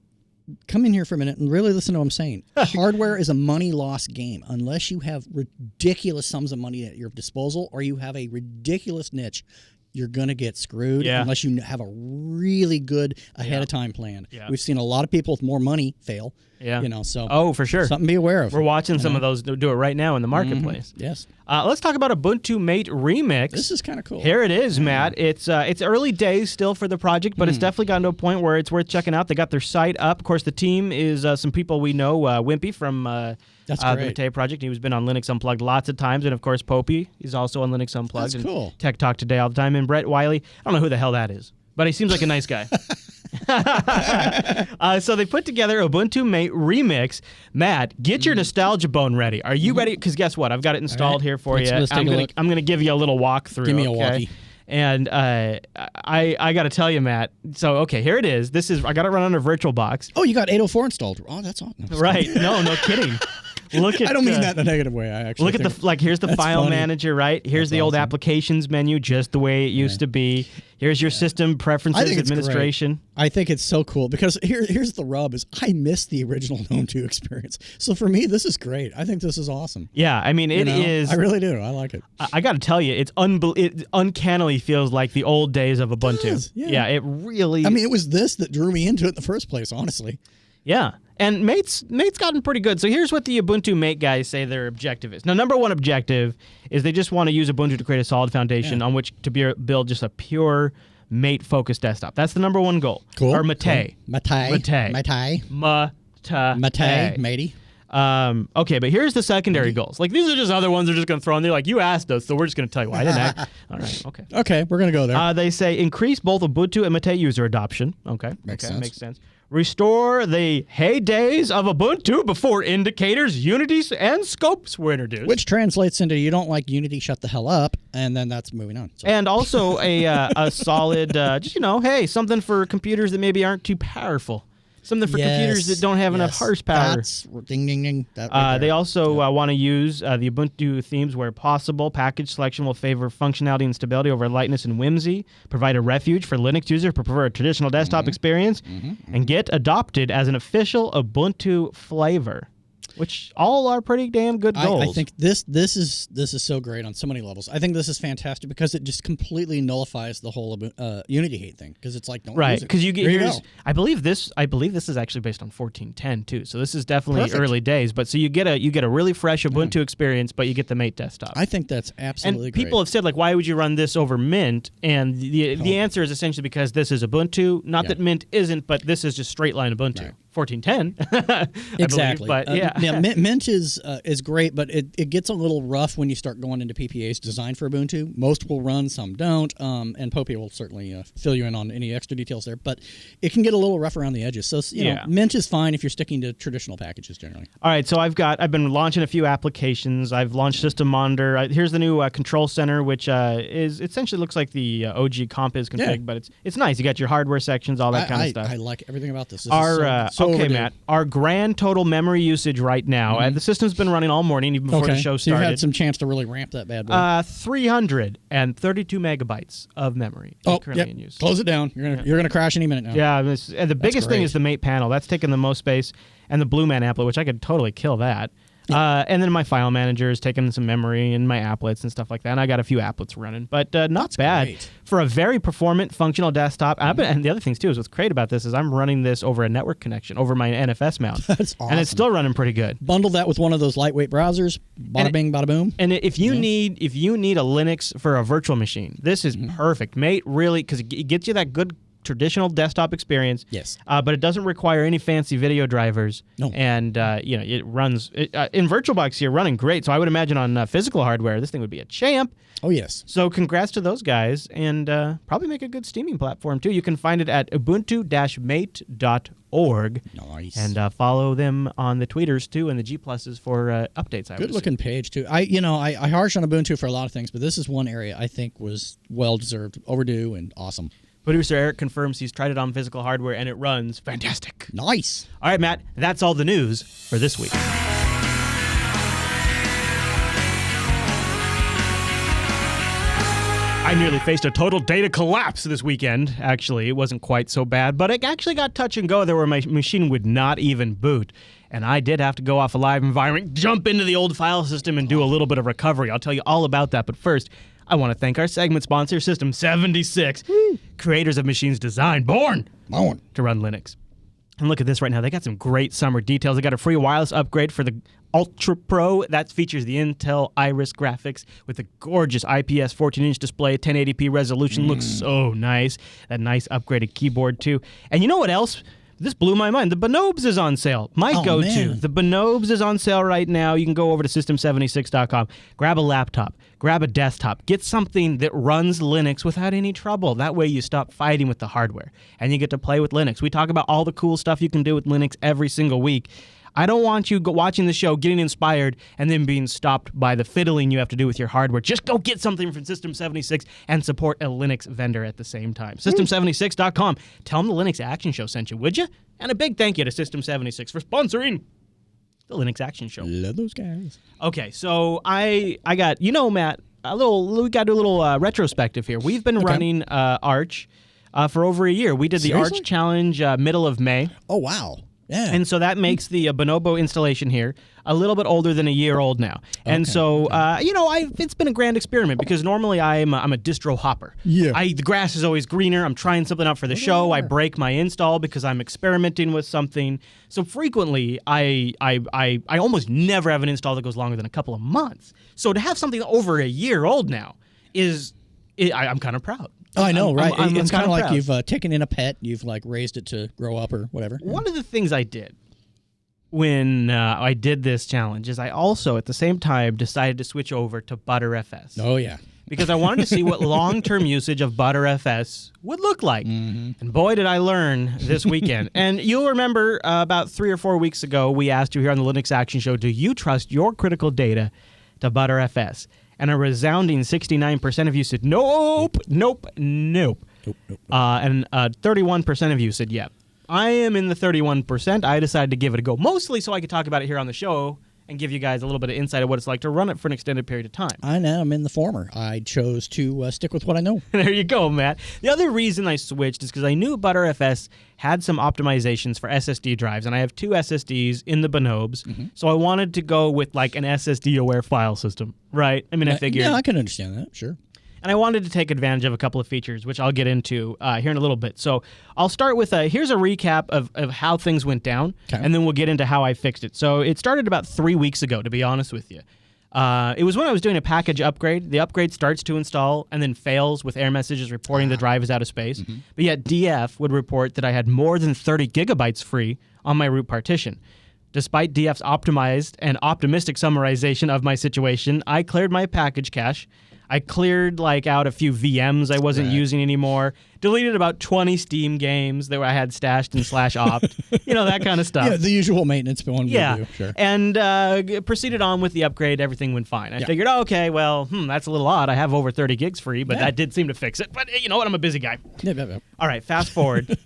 come in here for a minute and really listen to what I'm saying. Hardware is a money loss game unless you have ridiculous sums of money at your disposal or you have a ridiculous niche. You're going to get screwed unless you have a really good ahead of time plan. Yeah. We've seen a lot of people with more money fail. Yeah. So for sure. Something to be aware of. We're watching some of those do it right now in the marketplace. Mm-hmm. Yes. Let's talk about Ubuntu MATE Remix. This is kind of cool. Here it is, Matt. It's early days still for the project, but it's definitely gotten to a point where it's worth checking out. They got their site up. Of course, the team is some people we know. Wimpy from the MATE project. He's been on Linux Unplugged lots of times, and of course, Popey is also on Linux Unplugged. That's cool. Tech Talk Today all the time. And Brett Wiley, I don't know who the hell that is, but he seems like a nice guy. So they put together Ubuntu MATE Remix. Matt, get your nostalgia bone ready. Are you ready? Because guess what? I've got it installed here for you. I'm going to give you a little walkthrough. Give me a walkie. And I got to tell you, Matt. So, okay, here it is. I got it run under VirtualBox. Oh, you got 804 installed. Oh, that's awesome. Right. No kidding. Look at. I don't mean that in a negative way. I actually look at here's the file manager, right? Here's the old applications menu, just the way it used to be. Here's your system preferences administration. Great. I think it's so cool because here's the rub: is I miss the original GNOME 2 experience. So for me, this is great. I think this is awesome. Yeah, I mean it is. I really do. I like it. I got to tell you, it uncannily feels like the old days of Ubuntu. It does, yeah, it really. I mean, it was this that drew me into it in the first place. Honestly. Yeah. And Mate's gotten pretty good. So here's what the Ubuntu MATE guys say their objective is. Now, number one objective is they just want to use Ubuntu to create a solid foundation on which to build just a pure MATE-focused desktop. That's the number one goal. Cool. Or MATE. MATE. Okay, but here's the secondary goals. Like, these are just other ones they're just going to throw in there. Like, you asked us, so we're just going to tell you why I didn't act. All right, okay. Okay, we're going to go there. They say increase both Ubuntu and MATE user adoption. Okay. Makes sense. Restore the heydays of Ubuntu before indicators, unities, and scopes were introduced. Which translates into you don't like Unity, shut the hell up, and then that's moving on. So. And also a solid, hey, something for computers that maybe aren't too powerful. Something for computers that don't have enough horsepower. That's ding, ding, ding. They also want to use the Ubuntu themes where possible. Package selection will favor functionality and stability over lightness and whimsy. Provide a refuge for Linux users who prefer a traditional desktop experience. And get adopted as an official Ubuntu flavor. which all are pretty damn good goals. I think this is so great on so many levels. I think this is fantastic because it just completely nullifies the whole Unity hate thing because it's like don't right use it. because you get There here's go. I believe this is actually based on 14.10 too. So this is definitely Perfect. early days. But so you get a really fresh Ubuntu experience, but you get the Mate desktop. I think that's absolutely And great. people have said, like, why would you run this over Mint? And the answer is essentially because this is Ubuntu. Not that Mint isn't, but this is just straight line Ubuntu. Right. 14.10. Exactly. But yeah. Now, Mint is great, but it gets a little rough when you start going into PPAs designed for Ubuntu. Most will run, some don't, and Popey will certainly fill you in on any extra details there. But it can get a little rough around the edges. So you know, Mint is fine if you're sticking to traditional packages generally. All right, so I've been launching a few applications. I've launched System Monitor. Here's the new Control Center, which is essentially looks like the OG Compiz config, but it's nice. You got your hardware sections, all that kind of stuff. I like everything about this. Okay, overdue. Matt. Our grand total memory usage right now, the system's been running all morning, even before the show So you've started. had some chance to really ramp that bad boy. 332 megabytes of memory currently in use. Close it down. You're gonna crash any minute now. Yeah, and the biggest thing great. is the Mate panel. That's taking the most space, and the Blue Man applet, which I could totally kill that. And then my file manager is taking some memory and my applets and stuff like that. And I got a few applets running, but not bad great. for a very performant, functional desktop. And the other things too is what's great about this is I'm running this over a network connection over my NFS mount. That's awesome. And it's still running pretty good. Bundle that with one of those lightweight browsers. Bada bing, bada boom. And if you need a Linux for a virtual machine, this is perfect. Mate really, because it gets you that good traditional desktop experience. Yes. But it doesn't require any fancy video drivers. No. And it runs in VirtualBox. You're running great. So I would imagine on physical hardware, this thing would be a champ. Oh yes. So congrats to those guys, and probably make a good steaming platform too. You can find it at ubuntu-mate.org. Nice. And follow them on the tweeters too and the G pluses for updates. Good looking page too. I harsh on Ubuntu for a lot of things, but this is one area I think was well deserved, overdue, and awesome. Producer Eric confirms he's tried it on physical hardware and it runs fantastic. Nice. All right, Matt, that's all the news for this week. I nearly faced a total data collapse this weekend. Actually, it wasn't quite so bad, but it actually got touch and go there where my machine would not even boot. And I did have to go off a live environment, jump into the old file system, and do a little bit of recovery. I'll tell you all about that, but first, I want to thank our segment sponsor, System 76, creators of machines designed, born to run Linux. And look at this right now. They got some great summer details. They got a free wireless upgrade for the Ultra Pro. That features the Intel Iris graphics with a gorgeous IPS 14-inch display, 1080p resolution. Looks so nice. That nice upgraded keyboard, too. And you know what else? This blew my mind. The Bonobes is on sale. My go-to. Man. The Bonobes is on sale right now. You can go over to system76.com, grab a laptop, grab a desktop, get something that runs Linux without any trouble. That way you stop fighting with the hardware and you get to play with Linux. We talk about all the cool stuff you can do with Linux every single week. I don't want you watching the show, getting inspired, and then being stopped by the fiddling you have to do with your hardware. Just go get something from System 76 and support a Linux vendor at the same time. System76.com. Tell them the Linux Action Show sent you, would you? And a big thank you to System 76 for sponsoring the Linux Action Show. Love those guys. Okay, so I got, Matt, we got to do a little retrospective here. We've been running Arch for over a year. We did the Seriously? Arch Challenge middle of May. Oh wow. Yeah. And so that makes the Bonobo installation here a little bit older than a year old now. And so, it's been a grand experiment because normally I'm a distro hopper. Yeah. The grass is always greener. I'm trying something out for the show. I break my install because I'm experimenting with something. So frequently, I almost never have an install that goes longer than a couple of months. So to have something over a year old now I'm kind of proud. Oh, I know, right? I'm It's kind of like proud. you've taken in a pet, you've like raised it to grow up or whatever. One of the things I did when I did this challenge is I also, at the same time, decided to switch over to btrfs. Oh yeah. Because I wanted to see what long-term usage of btrfs would look like. And boy, did I learn this weekend. And you'll remember about 3 or 4 weeks ago, we asked you here on the Linux Action Show, do you trust your critical data to btrfs? And a resounding 69% of you said, nope. And 31% of you said, yep. I am in the 31%. I decided to give it a go, mostly so I could talk about it here on the show and give you guys a little bit of insight of what it's like to run it for an extended period of time. I know. I'm in the former. I chose to stick with what I know. There you go, Matt. The other reason I switched is because I knew btrfs had some optimizations for SSD drives, and I have 2 SSDs in the bonobes, so I wanted to go with like an SSD-aware file system, right? I mean, I figured... Yeah, I can understand that, sure. And I wanted to take advantage of a couple of features, which I'll get into here in a little bit. So I'll start with here's a recap of how things went down, and then we'll get into how I fixed it. So it started about 3 weeks ago, to be honest with you. It was when I was doing a package upgrade. The upgrade starts to install and then fails with error messages reporting the drive is out of space. But yet DF would report that I had more than 30 gigabytes free on my root partition. Despite DF's optimized and optimistic summarization of my situation, I cleared my package cache. I cleared out a few VMs I wasn't using anymore. Deleted about 20 Steam games that I had stashed in /opt. That kind of stuff. Yeah, the usual maintenance one. Yeah, sure. And proceeded on with the upgrade. Everything went fine. I figured, okay, well, that's a little odd. I have over 30 gigs free, but that did seem to fix it. But you know what? I'm a busy guy. All right, fast forward.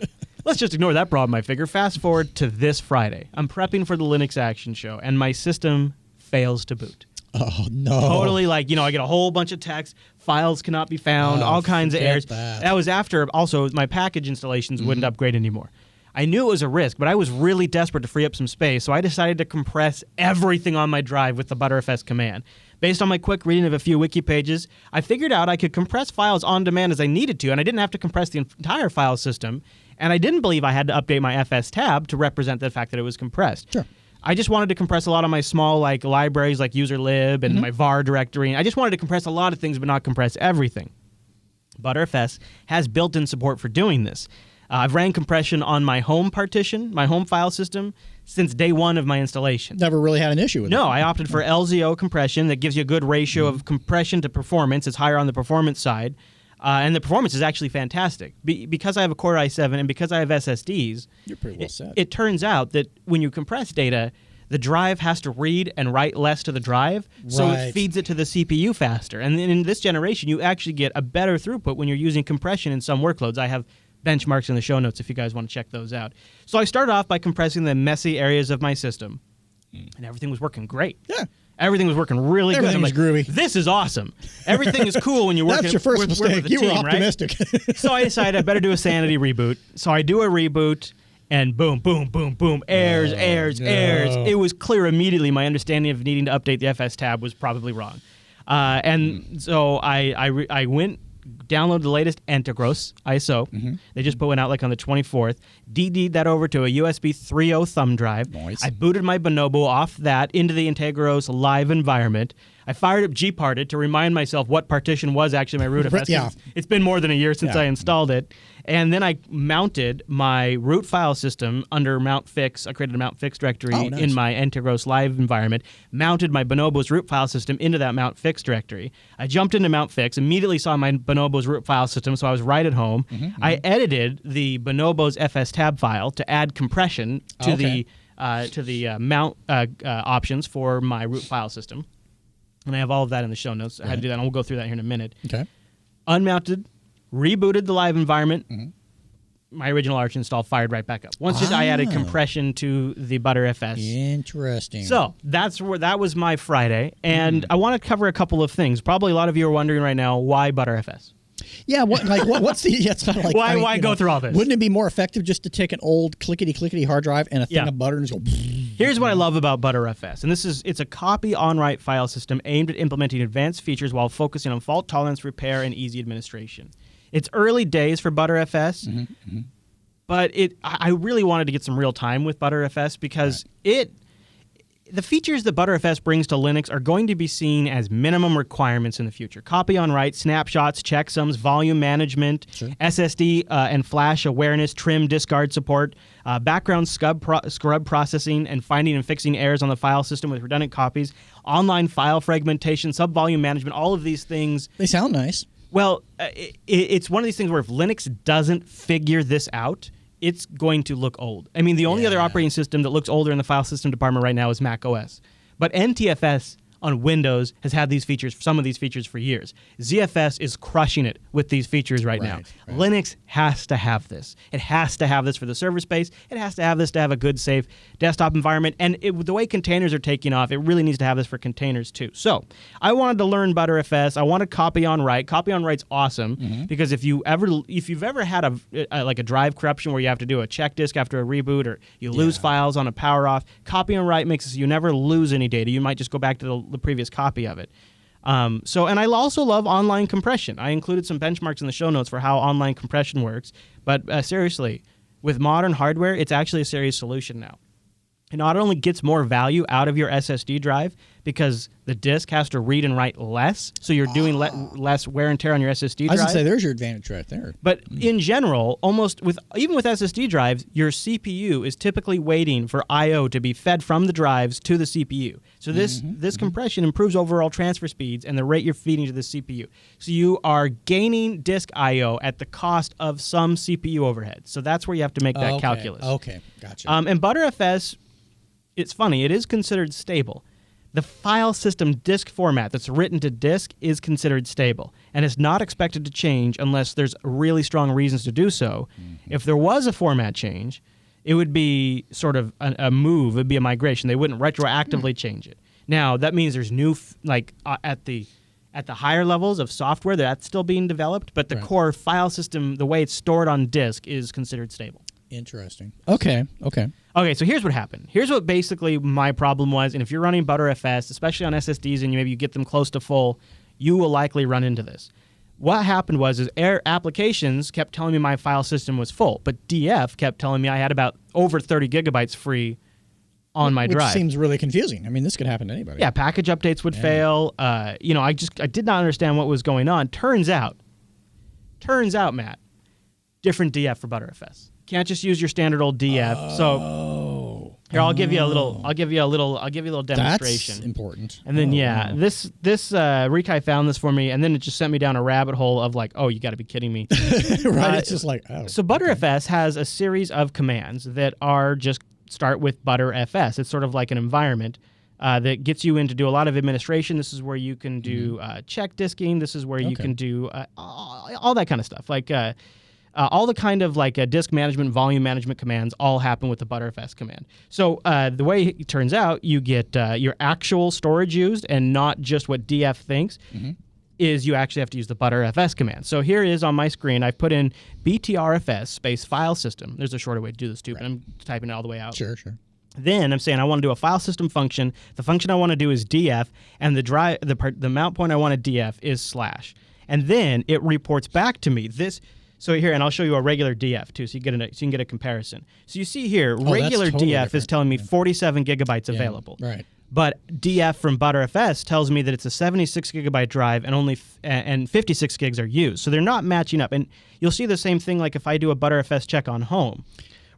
Let's just ignore that problem, I figure. Fast forward to this Friday. I'm prepping for the Linux Action Show, and my system fails to boot. Oh, no. Totally I get a whole bunch of text, files cannot be found, all kinds of errors. That was after, also, my package installations wouldn't upgrade anymore. I knew it was a risk, but I was really desperate to free up some space, so I decided to compress everything on my drive with the btrfs command. Based on my quick reading of a few wiki pages, I figured out I could compress files on demand as I needed to, and I didn't have to compress the entire file system, and I didn't believe I had to update my FS tab to represent the fact that it was compressed. Sure. I just wanted to compress a lot of my small libraries like userlib and my var directory. And I just wanted to compress a lot of things but not compress everything. btrfs has built-in support for doing this. I've ran compression on my home partition, my home file system, since day one of my installation. Never really had an issue with it. No, I opted for LZO compression that gives you a good ratio of compression to performance. It's higher on the performance side. And the performance is actually fantastic. Because I have a Core i7 and because I have SSDs, you're pretty well set. It turns out that when you compress data, the drive has to read and write less to the drive, so it feeds it to the CPU faster. And then in this generation, you actually get a better throughput when you're using compression in some workloads. I have benchmarks in the show notes if you guys want to check those out. So I started off by compressing the messy areas of my system, and everything was working great. Yeah. Everything was working really good. Everything was groovy. This is awesome. Everything is cool when you're working. That's your first mistake. With a You team, were optimistic. Right? So I decided I better do a sanity reboot. So I do a reboot, and boom, boom, boom, boom, errors. It was clear immediately my understanding of needing to update the FS tab was probably wrong. And so I went, downloaded the latest Integros ISO. They just put one out on the 24th. DD'd that over to a USB 3.0 thumb drive. Nice. I booted my Bonobo off that into the Integros live environment. I fired up gparted to remind myself what partition was actually my root FS. Yeah. It's been more than a year since I installed it. And then I mounted my root file system under Mount Fix. I created a Mount Fix directory in my Integros live environment, mounted my Bonobo's root file system into that Mount Fix directory. I jumped into Mount Fix, immediately saw my Bonobo's root file system, so I was right at home. I edited the Bonobo's FS tab file to add compression to the mount options for my root file system. And I have all of that in the show notes. I had to do that, and we'll go through that here in a minute. Okay. Unmounted, rebooted the live environment. My original Arch install fired right back up. Once just I added compression to the btrfs. Interesting. So that was my Friday, and I want to cover a couple of things. Probably a lot of you are wondering right now, why btrfs? Yeah, what's the? Yeah, it's kind of like why go through all this? Wouldn't it be more effective just to take an old clickety hard drive and a thing of butter and just go? Here's what I love about btrfs, and it's a copy on write file system aimed at implementing advanced features while focusing on fault tolerance, repair, and easy administration. It's early days for btrfs, but I really wanted to get some real time with btrfs because the features that btrfs brings to Linux are going to be seen as minimum requirements in the future. Copy on write, snapshots, checksums, volume management, SSD and flash awareness, trim, discard support, background scrub processing, and finding and fixing errors on the file system with redundant copies, online file fragmentation, sub-volume management, all of these things. They sound nice. Well, it's one of these things where if Linux doesn't figure this out, it's going to look old. I mean, the only other operating system that looks older in the file system department right now is Mac OS. But NTFS on Windows has had these features, some of these features for years. ZFS is crushing it with these features right now. Right. Linux has to have this. It has to have this for the server space. It has to have this to have a good, safe desktop environment. And the way containers are taking off, it really needs to have this for containers too. So I wanted to learn btrfs. I wanted copy on write. Copy on write's awesome because if you've ever had a drive corruption where you have to do a check disk after a reboot or you lose files on a power off, copy on write makes it so you never lose any data. You might just go back to the previous copy of it. And I also love online compression. I included some benchmarks in the show notes for how online compression works. But seriously, with modern hardware, it's actually a serious solution now. It not only gets more value out of your SSD drive because the disk has to read and write less, so you're doing less wear and tear on your SSD drive. I was going to say, there's your advantage right there. But in general, even with SSD drives, your CPU is typically waiting for I/O to be fed from the drives to the CPU. So this compression improves overall transfer speeds and the rate you're feeding to the CPU. So you are gaining disk I/O at the cost of some CPU overhead. So that's where you have to make that calculus. Okay, gotcha. And btrfs, it's funny, it is considered stable. The file system disk format that's written to disk is considered stable, and it's not expected to change unless there's really strong reasons to do so. If there was a format change, it would be sort of a move. It would be a migration. They wouldn't retroactively change it. Now, that means there's new, at the higher levels of software, that's still being developed, but the core file system, the way it's stored on disk, is considered stable. Interesting. Okay. Okay, so here's what happened. Here's what basically my problem was, and if you're running btrfs, especially on SSDs, and maybe you get them close to full, you will likely run into this. What happened was applications kept telling me my file system was full, but DF kept telling me I had about over 30 gigabytes free on my drive. Which seems really confusing. I mean, this could happen to anybody. Yeah, package updates would fail. I did not understand what was going on. Turns out, Matt, different DF for btrfs. Can't just use your standard old DF. So here, I'll give you a little demonstration. That's important. And then this Rikai found this for me, and then it just sent me down a rabbit hole of like, oh, you got to be kidding me. Right? It's just like, oh. So btrfs has a series of commands that are just start with btrfs. It's sort of like an environment that gets you in to do a lot of administration. This is where you can do check disking. This is where you can do all that kind of stuff. Like all the kind of like disk management, volume management commands all happen with the btrfs command. So the way it turns out, you get your actual storage used and not just what DF thinks, is you actually have to use the btrfs command. So here it is on my screen. I've put in btrfs space file system. There's a shorter way to do this too, but I'm typing it all the way out. Sure. Then I'm saying I want to do a file system function. The function I want to do is DF, and the mount point I want to DF is /. And then it reports back to me this. So here, and I'll show you a regular DF too, so you can get a comparison. So you see here, regular totally DF different. is telling me 47 gigabytes available. Right. But DF from btrfs tells me that it's a 76 gigabyte drive and 56 gigs are used. So they're not matching up. And you'll see the same thing like if I do a btrfs check on home.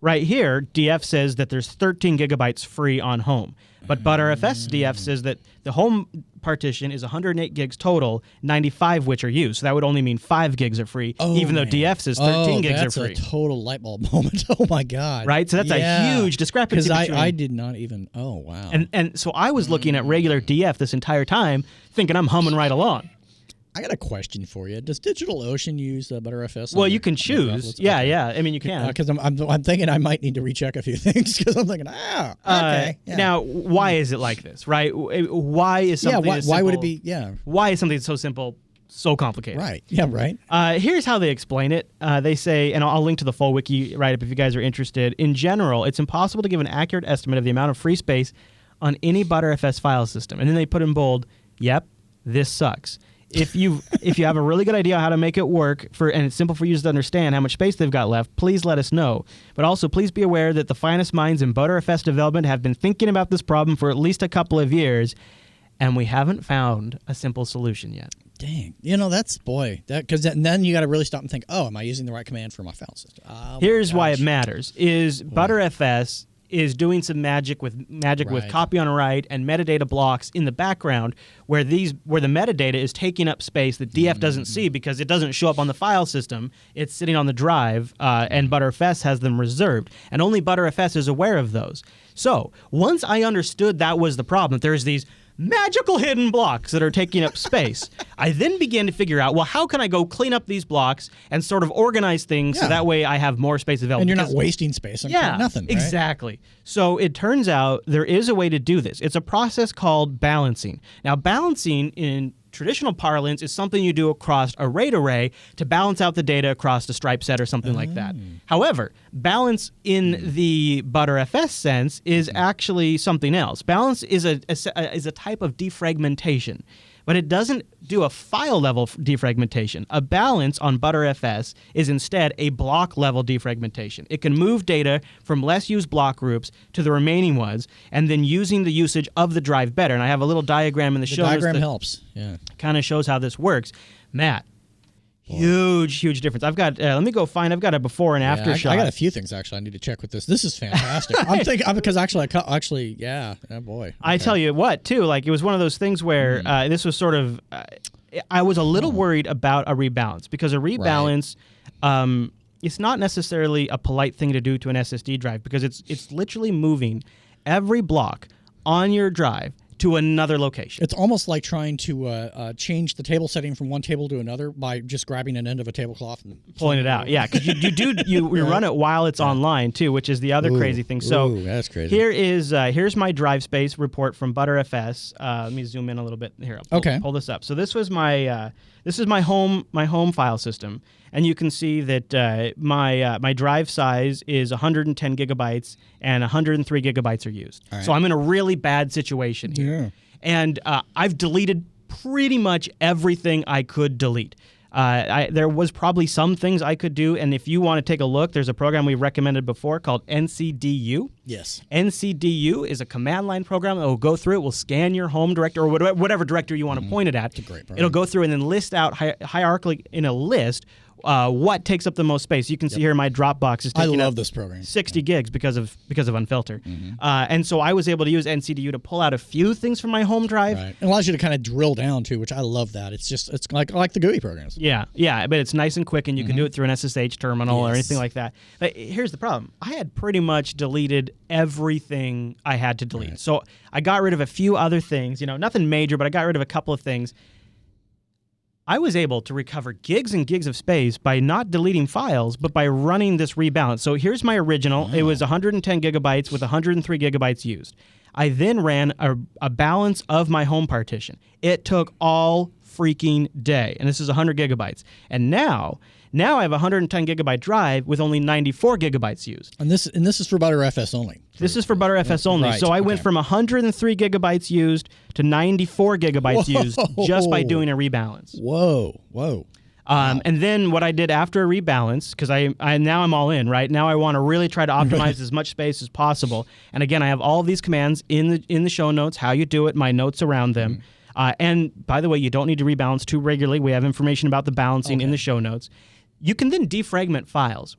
Right here, DF says that there's 13 gigabytes free on home. But btrfs DF says that the home partition is 108 gigs total, 95 which are used. So that would only mean 5 gigs are free, even though DF says 13 gigs are free. That's a total light bulb moment. Oh, my God. Right? So that's a huge discrepancy. Because I did not even, oh, wow. And so I was looking at regular DF this entire time, thinking I'm humming right along. I got a question for you. Does DigitalOcean use btrfs? Well, you can choose. Yeah. I mean, you can. Because I'm thinking I might need to recheck a few things because I'm thinking, okay. Yeah. Now, why is it like this, right? Why is something why would it be, Why is something so simple so complicated? Right. Yeah, right. Here's how they explain it. They say, and I'll link to the full wiki write-up if you guys are interested. In general, it's impossible to give an accurate estimate of the amount of free space on any btrfs file system. And then they put in bold, yep, this sucks. If you have a really good idea how to make it work and it's simple for users to understand how much space they've got left, please let us know. But also, please be aware that the finest minds in btrfs development have been thinking about this problem for at least a couple of years, and we haven't found a simple solution yet. Dang. Because then you got to really stop and think, am I using the right command for my file system? Here's why it matters, is btrfs is doing some magic with copy on write and metadata blocks in the background where the metadata is taking up space that DF doesn't see because it doesn't show up on the file system. It's sitting on the drive, and btrfs has them reserved, and only btrfs is aware of those. So once I understood that was the problem, there's these magical hidden blocks that are taking up space. I then began to figure out, well, how can I go clean up these blocks and sort of organize things so that way I have more space available? And you're not wasting space on nothing, right? Exactly. So it turns out there is a way to do this. It's a process called balancing. Now, balancing in traditional parlance is something you do across a RAID array to balance out the data across a stripe set or something like that. However, balance in the btrfs sense is actually something else. Balance is a type of defragmentation, but it doesn't do a file level defragmentation. A balance on btrfs is instead a block level defragmentation. It can move data from less used block groups to the remaining ones, and then using the usage of the drive better. And I have a little diagram in the show notes diagram that helps. Yeah. kind of shows how this works. Matt, huge difference. I've got, let me go find, I've got a before and after shot. I got a few things actually I need to check with this. This is fantastic. I'm thinking, because actually, yeah, oh boy. Okay. I tell you what, too, like it was one of those things where this was sort of, I was a little worried about a rebalance because a rebalance, it's not necessarily a polite thing to do to an SSD drive because it's literally moving every block on your drive to another location. It's almost like trying to change the table setting from one table to another by just grabbing an end of a tablecloth and pulling it out. Yeah, because you run it while it's online too, which is the other crazy thing. So that's crazy. Here's my drive space report from btrfs. Let me zoom in a little bit here. I'll pull this up. So this was my home file system, and you can see that my drive size is 110 gigabytes and 103 gigabytes are used. Right. So I'm in a really bad situation here. Yeah. And I've deleted pretty much everything I could delete. There was probably some things I could do, and if you want to take a look, there's a program we recommended before called NCDU. Yes. NCDU is a command line program that will go through. It will scan your home directory or whatever directory you want to point it at. It's a great program. It'll go through and then list out hierarchically in a list what takes up the most space. You can see here my Dropbox is taking up this program. 60 gigs because of Unfilter. And so I was able to use NCDU to pull out a few things from my home drive. Right. It allows you to kind of drill down too, which I love that. It's like the GUI programs. Yeah, but it's nice and quick, and you can do it through an SSH terminal or anything like that. But here's the problem. I had pretty much deleted everything I had to delete. Right. So I got rid of a few other things, nothing major, but I got rid of a couple of things. I was able to recover gigs and gigs of space by not deleting files, but by running this rebalance. So here's my original. It was 110 gigabytes with 103 gigabytes used. I then ran a balance of my home partition. It took all freaking day, and this is 100 gigabytes. And now I have a 110 gigabyte drive with only 94 gigabytes used. And this is for btrfs only. This is for btrfs only. Right. So I went from 103 gigatbytes used to 94 gigabytes used just by doing a rebalance. Whoa. And then what I did after a rebalance, because now I'm all in, right? Now I want to really try to optimize as much space as possible. And again, I have all these commands in the show notes, how you do it, my notes around them. And by the way, you don't need to rebalance too regularly. We have information about the balancing in the show notes. You can then defragment files.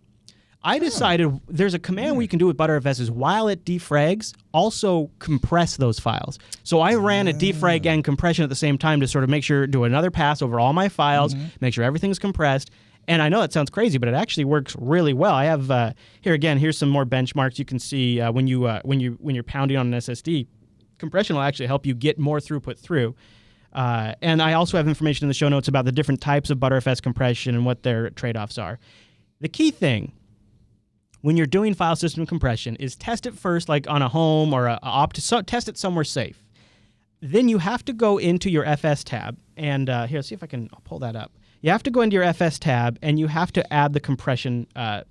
I decided there's a command we can do with btrfs is while it defrags, also compress those files. So I ran a defrag and compression at the same time to sort of make sure, do another pass over all my files, make sure everything's compressed. And I know that sounds crazy, but it actually works really well. I have here's some more benchmarks. You can see when you're pounding on an SSD, compression will actually help you get more throughput through. And I also have information in the show notes about the different types of btrfs compression and what their trade-offs are. The key thing when you're doing file system compression is test it first, like on a home or test it somewhere safe. Then you have to go into your FS tab, and here, see if I can pull that up. You have to go into your FS tab, and you have to add the compression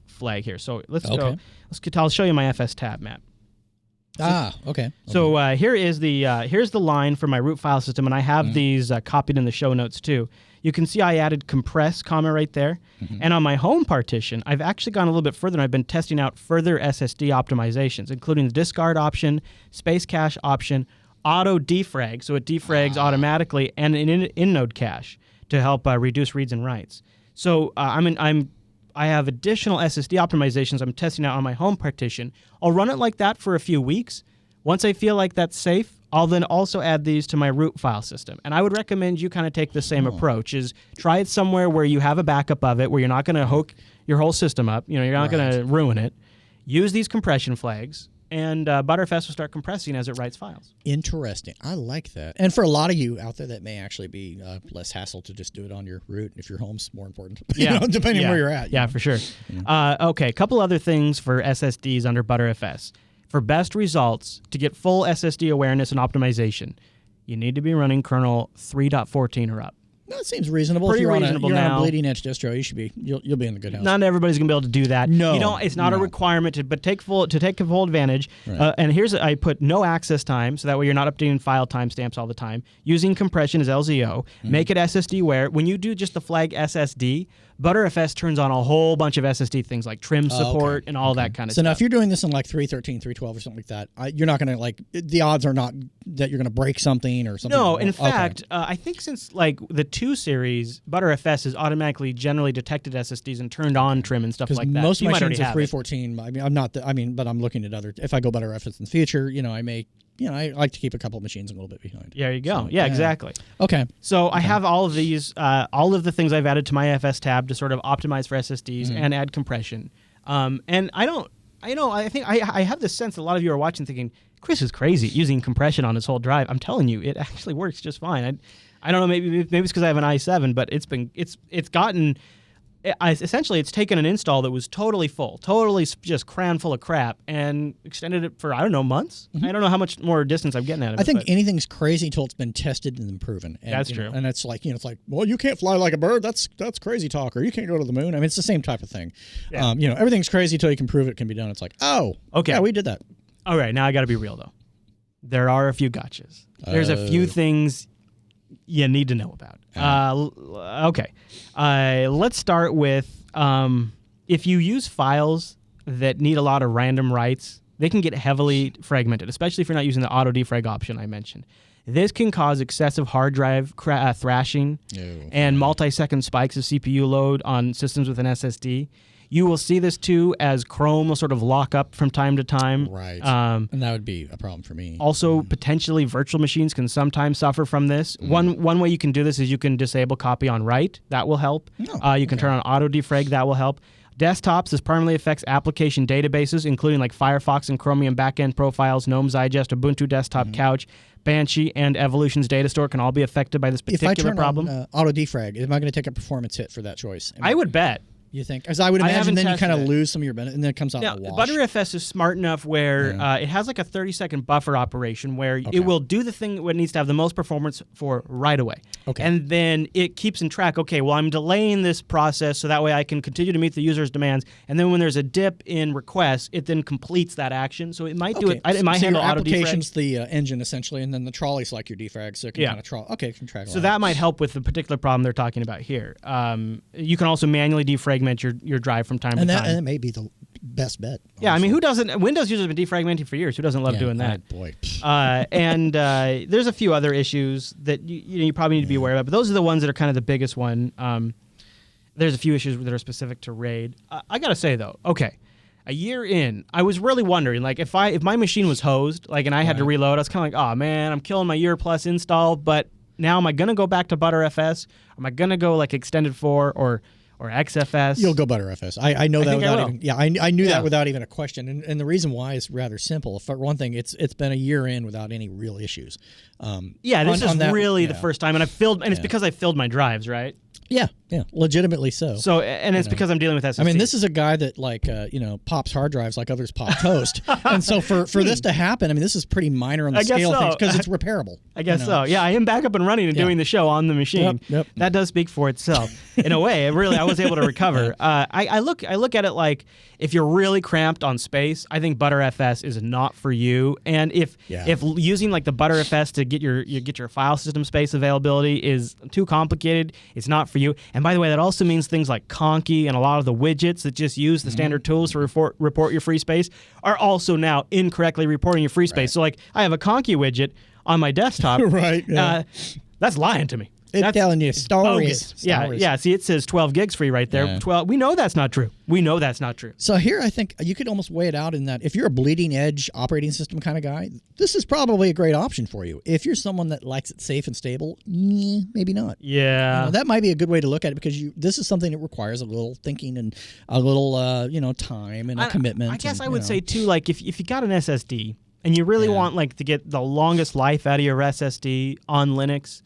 flag here. So go. I'll show you my FS tab, Matt. Okay. So here's the line for my root file system, and I have these copied in the show notes too. You can see I added compress comma right there. And on my home partition, I've actually gone a little bit further, and I've been testing out further SSD optimizations, including the discard option, space cache option, auto defrag, so it defrags automatically, and an in-node cache to help reduce reads and writes. So I have additional SSD optimizations I'm testing out on my home partition. I'll run it like that for a few weeks. Once I feel like that's safe, I'll then also add these to my root file system. And I would recommend you kind of take the same approach, is try it somewhere where you have a backup of it, where you're not going to hook your whole system up. You're not going to ruin it. Use these compression flags. and Btrfs will start compressing as it writes files. Interesting. I like that. And for a lot of you out there, that may actually be less hassle to just do it on your root if your home's more important. Yeah, depending on where you're at. Yeah, for sure. Okay, a couple other things for SSDs under Btrfs. For best results, to get full SSD awareness and optimization, you need to be running kernel 3.14 or up. No, it seems reasonable. Pretty if you're reasonable on a now. bleeding edge distro, you'll be in the good house. Not everybody's gonna be able to do that. No, it's not a requirement but take full advantage. Right. And here's I put no access time, so that way you're not updating file timestamps all the time. Using compression as LZO. Make it SSD aware. When you do just the flag SSD, Btrfs turns on a whole bunch of SSD things like trim support and all that kind of So stuff. now if you're doing this in like 313, 312 or something like that, you're not going to the odds are not that you're going to break something or something. No, in fact, I think since like the 2 series, Btrfs has automatically generally detected SSDs and turned on trim and stuff like that. Most You might machines already are have 314. I mean, I'm not. But I'm looking at other. If I go Btrfs in the future, I may. I like to keep a couple of machines a little bit behind. There you go. So, yeah, exactly. Okay. So I have all of these, all of the things I've added to my FS tab to sort of optimize for SSDs and add compression. And I think I have this sense that a lot of you are watching thinking, Chris is crazy using compression on his whole drive. I'm telling you, it actually works just fine. I don't know, maybe it's because I have an i7, but it's gotten. Essentially, it's taken an install that was totally full, totally just crammed full of crap, and extended it for, I don't know, months? I don't know how much more distance I'm getting out of it. I think anything's crazy until it's been tested and proven. And, That's true. And it's like, well, you can't fly like a bird. That's crazy talk. Or you can't go to the moon. I mean, it's the same type of thing. Yeah. Everything's crazy until you can prove it can be done. It's like, oh, okay, yeah, we did that. All right, now I got to be real, though. There are a few gotchas. There's a few things you need to know about. Okay. Let's start with if you use files that need a lot of random writes, they can get heavily fragmented, especially if you're not using the auto defrag option I mentioned. This can cause excessive hard drive thrashing and multi-second spikes of CPU load on systems with an SSD. You will see this too as Chrome will sort of lock up from time to time. Right. And that would be a problem for me. Also, potentially virtual machines can sometimes suffer from this. One way you can do this is you can disable copy on write. That will help. You can turn on auto defrag. That will help. Desktops, this permanently affects application databases, including like Firefox and Chromium backend profiles, GNOME Zygest, Ubuntu Desktop Couch, Banshee, and Evolution's data store can all be affected by this particular problem. If I turn on auto defrag, am I going to take a performance hit for that choice? I would bet. You think? Because I would imagine then you kind of it. lose some of your benefit, and then it comes out in the wash. Btrfs is smart enough where it has like a 30-second buffer operation where it will do the thing what it needs to have the most performance for right away. Okay. And then it keeps in track, okay, well, I'm delaying this process so that way I can continue to meet the user's demands. And then when there's a dip in requests, it then completes that action. So it might do it. It might handle your auto application's defrag. the engine, essentially, and then the trolley's like your defrag, so it can kind of troll. Okay, it can track So that might help with the particular problem they're talking about here. You can also manually defragment your drive from time to time. And that may be the best bet. Yeah, I mean, who doesn't? Windows users have been defragmenting for years. Who doesn't love doing that? Oh, boy. And there's a few other issues that you probably need to be aware of, but those are the ones that are kind of the biggest one. There's a few issues that are specific to RAID. I gotta say though, okay, a year in, I was really wondering, like, if my machine was hosed, like, and I had to reload, I was kind of like, oh man, I'm killing my year plus install. But now, am I gonna go back to Btrfs? Am I gonna go like extended 4 or XFS? You'll go Btrfs. I know that without even. Yeah, I knew that without even a question. And the reason why is rather simple. For one thing, it's been a year in without any real issues. This is really the first time, and it's because I filled my drives, right? Yeah, legitimately so. So, and it's because I'm dealing with SSD. I mean, this is a guy that pops hard drives like others pop toast, and so for this to happen, I mean, this is pretty minor on the scale of things because it's repairable. I guess so. Yeah, I am back up and running and doing the show on the machine. Yep. That does speak for itself. In a way, I was able to recover. I look at it like if you're really cramped on space, I think Btrfs is not for you. And if using like the Btrfs to get your file system space availability is too complicated, it's not for you. And by the way, that also means things like Conky and a lot of the widgets that just use the standard tools to report your free space are also now incorrectly reporting your free space. So like I have a Conky widget on my desktop. Right. Yeah. That's lying to me. It's telling you stories. Yeah. See, it says 12 gigs free right there. Yeah. 12. We know that's not true. So here, I think you could almost weigh it out in that if you're a bleeding edge operating system kind of guy, this is probably a great option for you. If you're someone that likes it safe and stable, maybe not. Yeah. That might be a good way to look at it because this is something that requires a little thinking and a little, time and a commitment. I guess I would say too, like if you got an SSD and you really want like to get the longest life out of your SSD on Linux,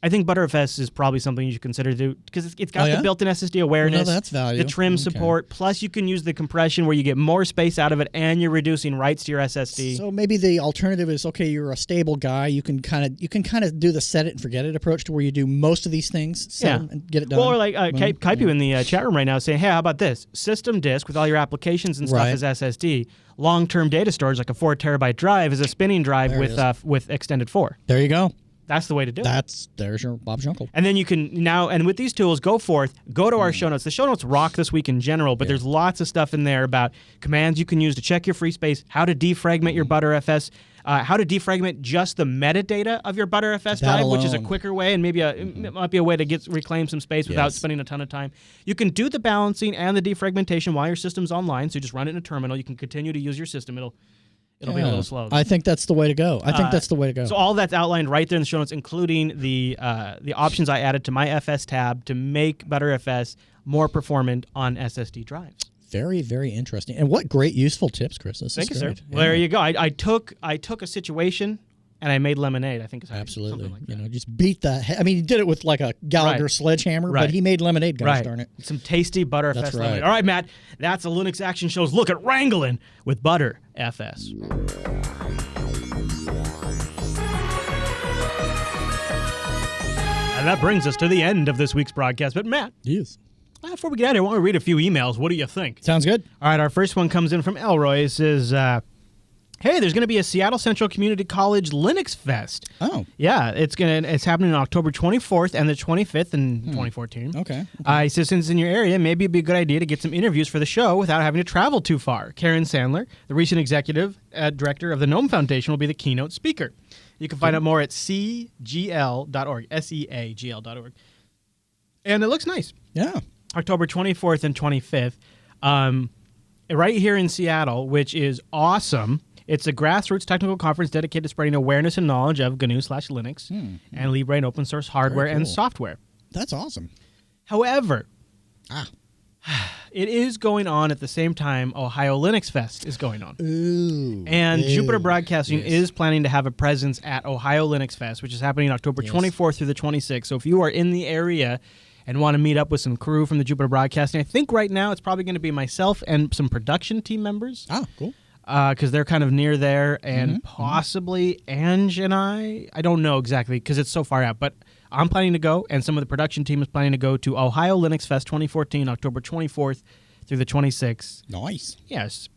I think btrfs is probably something you should consider because it's got the built-in SSD awareness, that's value. the trim support, plus you can use the compression where you get more space out of it and you're reducing writes to your SSD. So maybe the alternative is, okay, you're a stable guy, you can kind of do the set it and forget it approach to where you do most of these things, and get it done. Well, or like Kaipu in the chat room right now is saying, hey, how about this? System disk with all your applications and stuff is SSD. Long-term data storage, like a 4 terabyte drive, is a spinning drive with extended 4. There you go. That's the way to do it. There's your Bob's Uncle. And then you can now, and with these tools, go to our show notes. The show notes rock this week in general, but there's lots of stuff in there about commands you can use to check your free space, how to defragment your btrfs, how to defragment just the metadata of your btrfs drive, which is a quicker way, and maybe it might be a way to reclaim some space without spending a ton of time. You can do the balancing and the defragmentation while your system's online, so you just run it in a terminal. You can continue to use your system. It'll be a little slow. I think that's the way to go. So all that's outlined right there in the show notes, including the options I added to my FS tab to make btrfs more performant on SSD drives. Very, very interesting. And what great useful tips, Chris. Thank you, sir. Well, there you go. I took a situation and I made lemonade, I think is how absolutely. Something like that. Just beat the I mean, he did it with like a Gallagher sledgehammer, but he made lemonade, gosh darn it. Some tasty btrfs lemonade. Right. All right, Matt, that's a Linux Action Show's look at wrangling with btrfs. And that brings us to the end of this week's broadcast. But Matt, yes. Before we get out of here, I want to read a few emails. What do you think? Sounds good. All right, our first one comes in from Elroy. It says, hey, there's going to be a Seattle Central Community College Linux Fest. Oh. Yeah, it's happening on October 24th and the 25th in 2014. Okay. He says, since it's in your area, maybe it'd be a good idea to get some interviews for the show without having to travel too far. Karen Sandler, the recent executive director of the Gnome Foundation, will be the keynote speaker. You can find out more at cgl.org, seagl.org. And it looks nice. Yeah. October 24th and 25th, right here in Seattle, which is awesome. It's a grassroots technical conference dedicated to spreading awareness and knowledge of GNU/Linux and Libre and open source hardware and software. That's awesome. However, it is going on at the same time Ohio Linux Fest is going on. And Jupiter Broadcasting is planning to have a presence at Ohio Linux Fest, which is happening October 24th through the 26th. So if you are in the area and want to meet up with some crew from the Jupiter Broadcasting, I think right now it's probably going to be myself and some production team members. Oh, cool. Because they're kind of near there, and possibly Ange and I don't know exactly because it's so far out, but I'm planning to go, and some of the production team is planning to go to Ohio Linux Fest 2014, October 24th through the 26th. Nice. Yes.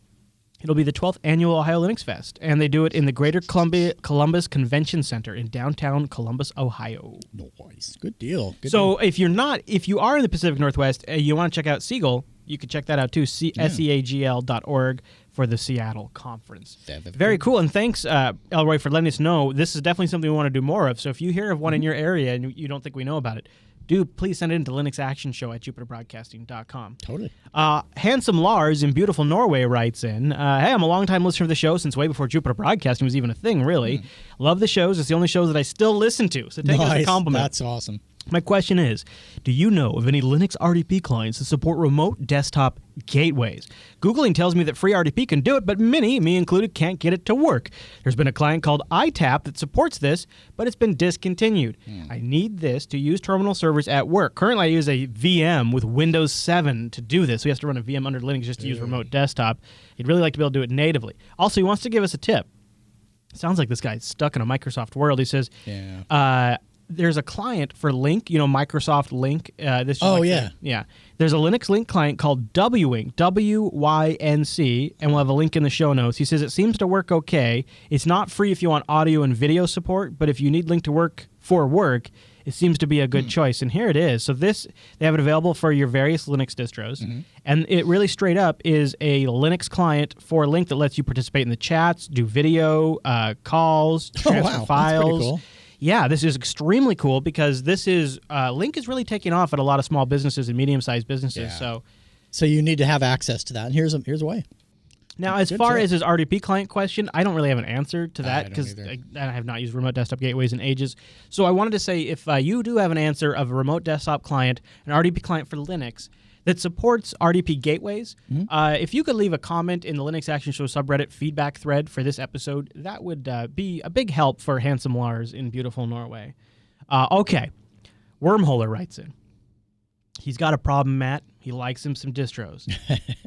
It'll be the 12th annual Ohio Linux Fest, and they do it in the Greater Columbus Convention Center in downtown Columbus, Ohio. Nice. Good deal. Good so deal. if you are in the Pacific Northwest, you want to check out Siegel, you can check that out too, seagl.org for the Seattle conference. Very cool, and thanks, Elroy, for letting us know. This is definitely something we want to do more of, so if you hear of one in your area and you don't think we know about it, please send it into linuxactionshow@jupiterbroadcasting.com. Totally. Handsome Lars in beautiful Norway writes in, hey, I'm a longtime listener of the show since way before Jupiter Broadcasting was even a thing, really. Love the shows. It's the only shows that I still listen to, so take it as a compliment. That's awesome. My question is, do you know of any Linux RDP clients that support remote desktop gateways? Googling tells me that FreeRDP can do it, but many, me included, can't get it to work. There's been a client called iTap that supports this, but it's been discontinued. I need this to use terminal servers at work. Currently, I use a VM with Windows 7 to do this. So he has to run a VM under Linux just to use remote desktop. He'd really like to be able to do it natively. Also, he wants to give us a tip. Sounds like this guy's stuck in a Microsoft world. He says, there's a client for Link, Microsoft Link. There's a Linux Link client called Wync, W-Y-N-C, and we'll have a link in the show notes. He says it seems to work okay. It's not free if you want audio and video support, but if you need Link to work for work, it seems to be a good choice. And here it is. So they have it available for your various Linux distros, and it really straight up is a Linux client for Link that lets you participate in the chats, do video, calls, transfer files. That's pretty cool. yeah, this is extremely cool because this is Link is really taking off at a lot of small businesses and medium-sized businesses. Yeah. So you need to have access to that, and here's a way. Now, as far as his RDP client question, I don't really have an answer to that because either. I have not used remote desktop gateways in ages. So I wanted to say if you do have an answer of a remote desktop client, an RDP client for Linux that supports RDP gateways, if you could leave a comment in the Linux Action Show subreddit feedback thread for this episode, that would be a big help for handsome Lars in beautiful Norway. Okay, Wormholer writes in. He's got a problem, Matt. He likes him some distros.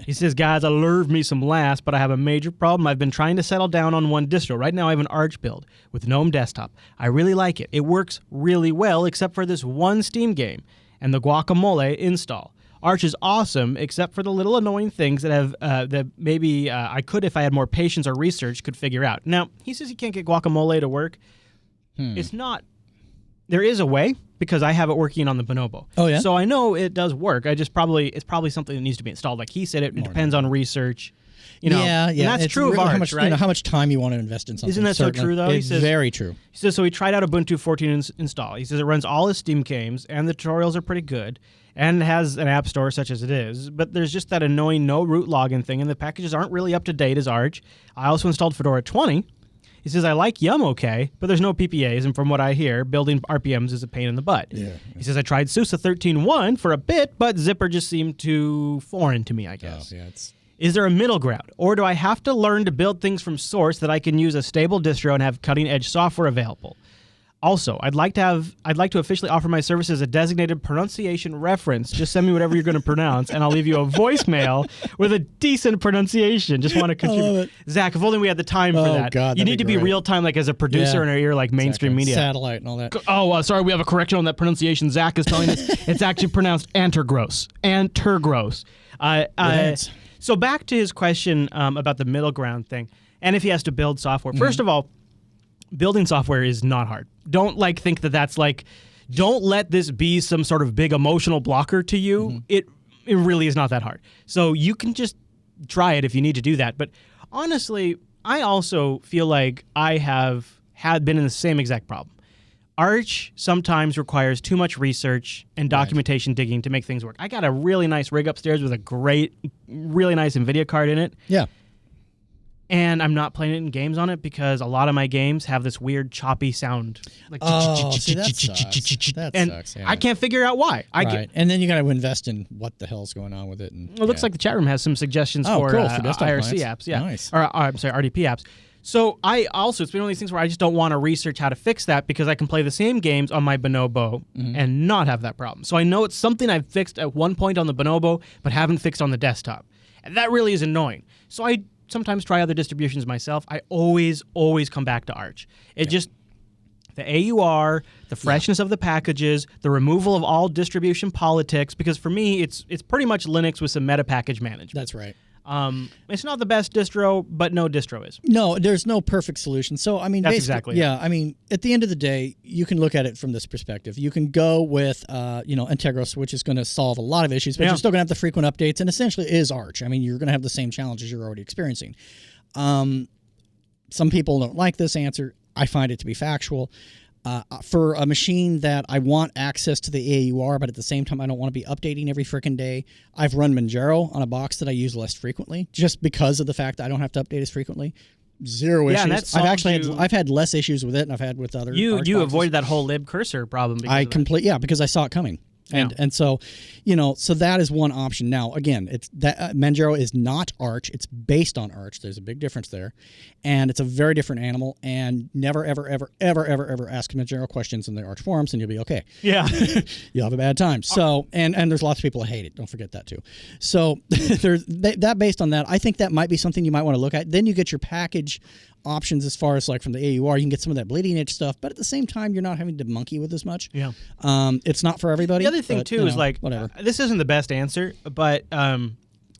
He says, guys, I love me some LAS, but I have a major problem. I've been trying to settle down on one distro. Right now I have an Arch build with GNOME Desktop. I really like it. It works really well except for this one Steam game and the guacamole install. Arch is awesome except for the little annoying things that have that maybe I could, if I had more patience or research, could figure out. Now, he says he can't get guacamole to work. It's not... There is a way, because I have it working on the Bonobo. Oh, yeah? So I know it does work. It's probably something that needs to be installed. Like he said, it depends on research. You know, yeah. And that's It's true of Arch, how much, right? How much time you want to invest in something. Isn't that so true, though? It's very true. He says, so he tried out Ubuntu 14 install. He says it runs all his Steam games, and the tutorials are pretty good, and has an app store such as it is, but there's just that annoying no root login thing, and the packages aren't really up to date as Arch. I also installed Fedora 20. He says, I like Yum okay, but there's no PPAs, and from what I hear, building RPMs is a pain in the butt. Yeah. He says, I tried SUSE 13.1 for a bit, but Zipper just seemed too foreign to me, I guess. Oh, yeah, it's... Is there a middle ground, or do I have to learn to build things from source that I can use a stable distro and have cutting-edge software available? Also, I'd like to officially offer my service as a designated pronunciation reference. Just send me whatever you're going to pronounce, and I'll leave you a voicemail with a decent pronunciation. Just want to contribute. Zach, if only we had the time for that. God, you that'd need to be great. real time, like as a producer in our ear, like mainstream media. Satellite and all that. Oh, sorry, we have a correction on that pronunciation. Zach is telling us it's actually pronounced Antergross. Antergross. So back to his question about the middle ground thing, and if he has to build software. First of all, building software is not hard. Don't think that that's don't let this be some sort of big emotional blocker to you. It really is not that hard. So you can just try it if you need to do that. But honestly, I also feel like I had been in the same exact problem. Arch sometimes requires too much research and documentation digging to make things work. I got a really nice rig upstairs with a great, really nice NVIDIA card in it. Yeah. And I'm not playing it in games on it because a lot of my games have this weird choppy sound. Like see, that sucks. That sucks, yeah. I can't figure out why. And then you got to invest in what the hell's going on with it. And, it looks like the chat room has some suggestions for desktop IRC clients. apps. Yeah. Nice. Or I'm sorry, RDP apps. So it's been one of these things where I just don't want to research how to fix that because I can play the same games on my Bonobo and not have that problem. So I know it's something I've fixed at one point on the Bonobo but haven't fixed on the desktop. And that really is annoying. So I sometimes try other distributions myself. I always come back to Arch. Just the AUR, the freshness of the packages, the removal of all distribution politics, because for me it's pretty much Linux with some meta package management. That's right. It's not the best distro, but no distro is. No, there's no perfect solution. So, I mean, that's exactly it. Yeah, I mean, at the end of the day, you can look at it from this perspective. You can go with, Integros, which is going to solve a lot of issues, but you're still going to have the frequent updates, and essentially it is Arch. I mean, you're going to have the same challenges you're already experiencing. Some people don't like this answer. I find it to be factual. For a machine that I want access to the AUR, but at the same time I don't want to be updating every freaking day, I've run Manjaro on a box that I use less frequently, just because of the fact that I don't have to update as frequently. Zero issues. And that I've had less issues with it than I've had with other. You avoided that whole lib cursor problem. Because I saw it coming. And so, so that is one option. Now, again, it's that Manjaro is not Arch. It's based on Arch. There's a big difference there, and it's a very different animal. And never, ever, ever, ever, ever, ever ask Manjaro questions in the Arch forums, and you'll be okay. Yeah, you'll have a bad time. So, and there's lots of people that hate it. Don't forget that too. So, there's that. Based on that, I think that might be something you might want to look at. Then you get your package options as far as from the AUR. You can get some of that bleeding edge stuff, but at the same time, you're not having to monkey with as much. Yeah. It's not for everybody. The other thing too is whatever. This isn't the best answer, but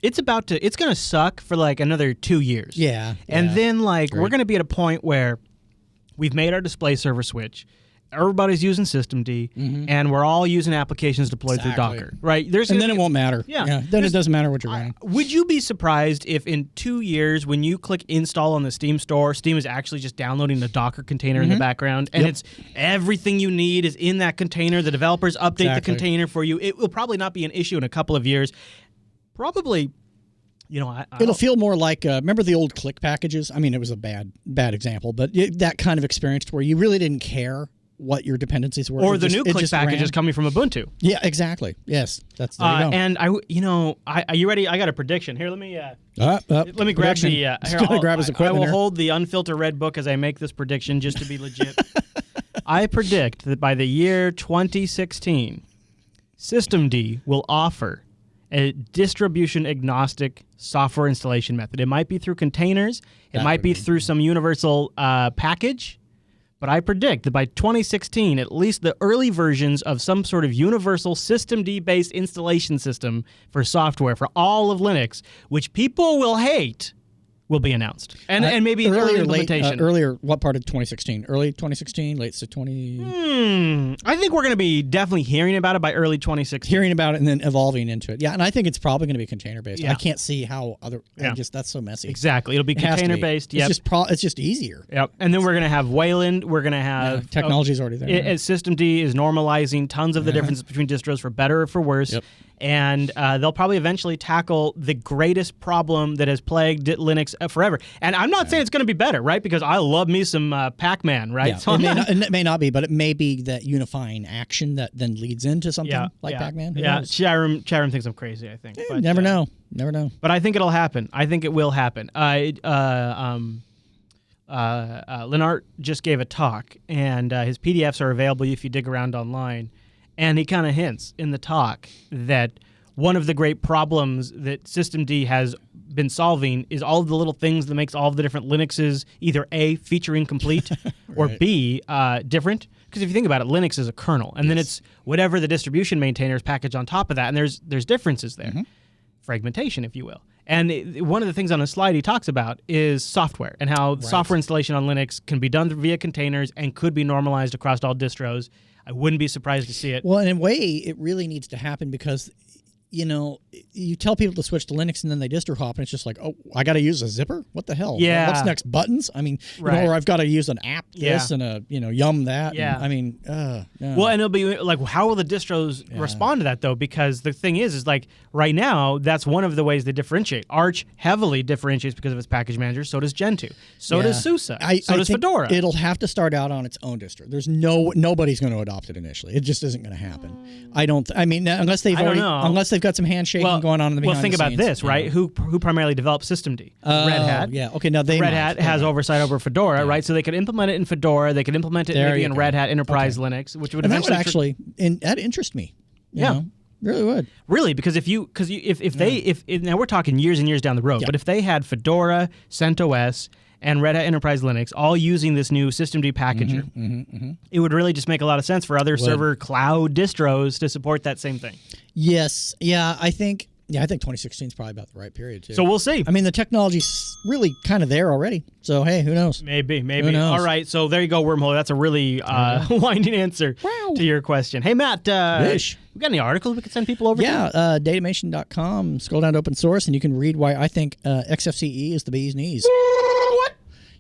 it's going to suck for another 2 years. Yeah. And then we're going to be at a point where we've made our display server switch everybody's using systemd, and we're all using applications deployed through Docker, right? And then it won't matter. Yeah. Then it doesn't matter what you're running. Would you be surprised if in 2 years, when you click install on the Steam store, Steam is actually just downloading the Docker container in the background, and it's everything you need is in that container. The developers update the container for you. It will probably not be an issue in a couple of years. Probably, it'll feel more like remember the old click packages? I mean, it was a bad example, but that kind of experience where you really didn't care what your dependencies were. Or the new click packages coming from Ubuntu. Yeah, exactly. Yes, there you go. And are you ready? I got a prediction here. Let me grab the. Here, grab his equipment. I will hold the unfiltered red book as I make this prediction, just to be legit. I predict that by the year 2016, systemd will offer a distribution-agnostic software installation method. It might be through containers. It might be through some universal package. But I predict that by 2016, at least the early versions of some sort of universal systemd-based installation system for software for all of Linux, which people will hate, will be announced. And maybe an early implementation. Earlier, what part of 2016? Early 2016? Late 20? I think we're going to be definitely hearing about it by early 2016. Hearing about it and then evolving into it. Yeah, and I think it's probably going to be container-based. Yeah. I can't see how other... that's so messy. Exactly. It'll be container-based. Yep. It's just easier. Yep. And then we're going to have Wayland. We're going to have... technology's already there. Systemd is normalizing tons of the differences between distros for better or for worse. Yep. And they'll probably eventually tackle the greatest problem that has plagued Linux forever. And I'm not saying it's going to be better, right? Because I love me some Pac-Man, right? Yeah. So it may not be, but it may be that unifying action that then leads into something like Pac-Man. Who knows? Chatham thinks I'm crazy, I think. But, never know. Never know. But I think it'll happen. I think it will happen. Lennart just gave a talk, and his PDFs are available if you dig around online. And he kind of hints in the talk that one of the great problems that systemd has been solving is all of the little things that makes all of the different Linuxes either A, feature incomplete, or B, different. Because if you think about it, Linux is a kernel, and then it's whatever the distribution maintainers package on top of that, and there's differences there. Fragmentation, if you will. And one of the things on the slide he talks about is software, and how software installation on Linux can be done via containers and could be normalized across all distros. I wouldn't be surprised to see it. Well, in a way, it really needs to happen because, you tell people to switch to Linux and then they distro hop and it's just like, oh, I got to use a zipper? What the hell? Yeah. What's next? Buttons? I mean, or I've got to use an app this and a, yum that. Yeah. And, I mean, no. Well, and it'll be like, how will the distros respond to that, though? Because the thing is like, right now, that's one of the ways they differentiate. Arch heavily differentiates because of its package manager. So does Gentoo. So does SUSE. So does Fedora. It'll have to start out on its own distro. There's nobody's going to adopt it initially. It just isn't going to happen. Unless they've got some handshaking going on in the behind Well, think the about scenes, this, right? Who primarily develops systemd? Red Hat. Yeah. Okay. Now Red Hat has oversight over Fedora, right? So they could implement it in Fedora. They could implement it maybe in Red Hat Enterprise Linux, which would eventually that interest me. You know? Really would. Really, because if now we're talking years and years down the road, but if they had Fedora, CentOS, and Red Hat Enterprise Linux all using this new systemd packager, it would really just make a lot of sense for other server cloud distros to support that same thing. Yes. Yeah, I think 2016 is probably about the right period, too. So we'll see. I mean, the technology's really kind of there already. So, hey, who knows? Maybe. Who knows? All right, so there you go, Wormhole. That's a really winding answer to your question. Hey, Matt, we got any articles we could send people over to? Yeah, datamation.com. Scroll down to open source, and you can read why I think XFCE is the bee's knees. What?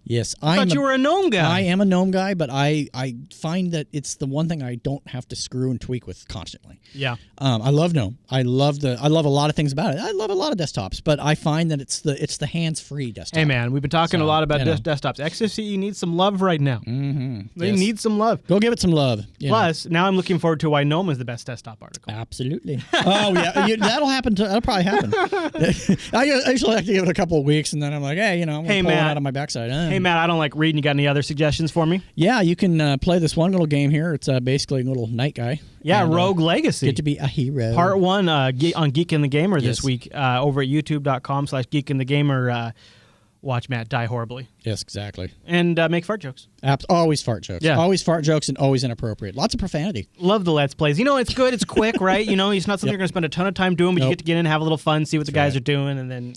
Yes, I thought you were a GNOME guy. I am a GNOME guy, but I find that it's the one thing I don't have to screw and tweak with constantly. Yeah. I love GNOME. I love a lot of things about it. I love a lot of desktops, but I find that it's the hands-free desktop. Hey man, we've been talking a lot about desktops. XFCE needs some love right now. They need some love. Go give it some love. Plus, now I'm looking forward to why GNOME is the best desktop article. Absolutely. Oh yeah, that'll happen. That'll probably happen. I usually like to give it a couple of weeks, and then I'm like, hey, I'm gonna pull it out of my backside. Hey Matt, I don't like reading. You got any other suggestions for me? Yeah, you can play this one little game here. It's basically a little night guy. Yeah, Rogue Legacy. Get to be a hero. Part 1 on Geek in the Gamer this week over at youtube.com/geekinthegamer. Watch Matt die horribly. Yes, exactly. And make fart jokes. Always fart jokes. Yeah. Always fart jokes and always inappropriate. Lots of profanity. Love the Let's Plays. It's good. It's quick, right? It's not something you're going to spend a ton of time doing, but you get to get in, have a little fun, see what the guys are doing, and then,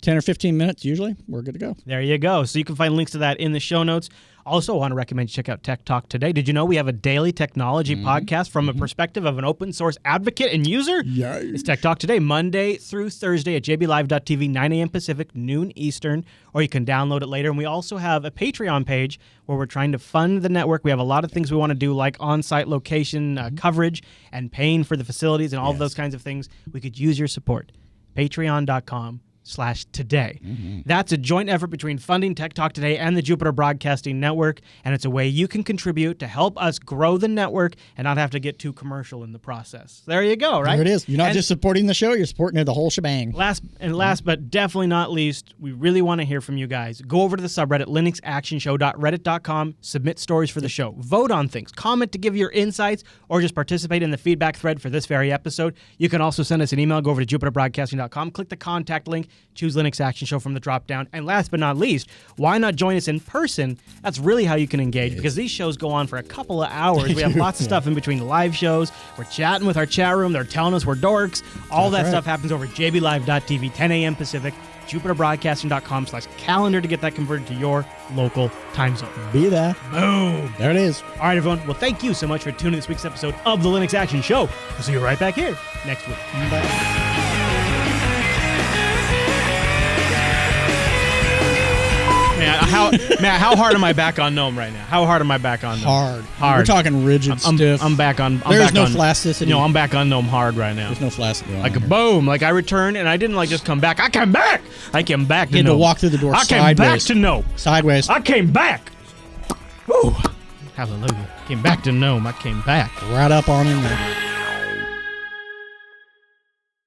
10 or 15 minutes usually. We're good to go. There you go. So you can find links to that in the show notes. Also, I want to recommend you check out Tech Talk Today. Did you know we have a daily technology podcast from a perspective of an open source advocate and user? Yes. It's Tech Talk Today, Monday through Thursday at jblive.tv, 9 a.m. Pacific, noon Eastern, or you can download it later. And we also have a Patreon page where we're trying to fund the network. We have a lot of things we want to do, like on-site location coverage and paying for the facilities and all of those kinds of things. We could use your support. Patreon.com/today. That's a joint effort between funding Tech Talk Today and the Jupiter Broadcasting Network, and it's a way you can contribute to help us grow the network and not have to get too commercial in the process. There you go, right? There it is. You're not And just supporting the show, you're supporting the whole shebang. Last but definitely not least, we really want to hear from you guys. Go over to the subreddit, linuxactionshow.reddit.com, submit stories for the show, vote on things, comment to give your insights, or just participate in the feedback thread for this very episode. You can also send us an email. Go over to jupiterbroadcasting.com, click the contact link, choose Linux Action Show from the drop down. And last but not least, why not join us in person? That's really how you can engage, because these shows go on for a couple of hours. We have lots of stuff in between the live shows. We're chatting with our chat room. They're telling us we're dorks. All that stuff happens over at jblive.tv, 10 a.m. Pacific, jupiterbroadcasting.com/calendar to get that converted to your local time zone. Be there. Boom. There it is. All right, everyone. Well, thank you so much for tuning in this week's episode of the Linux Action Show. We'll see you right back here next week. Bye. How hard am I back on GNOME right now? How hard am I back on GNOME? Hard. We're talking rigid, stiff. I'm back on. There's no plasticity. No, I'm back on GNOME hard right now. There's no plasticity. Like a boom. Like I returned and I didn't like just come back. I came back. I came back to You had to GNOME. walk through the door I sideways. came back to GNOME. Sideways. I came back. Woo. Hallelujah. Came back to GNOME. I came back. Right up on in there.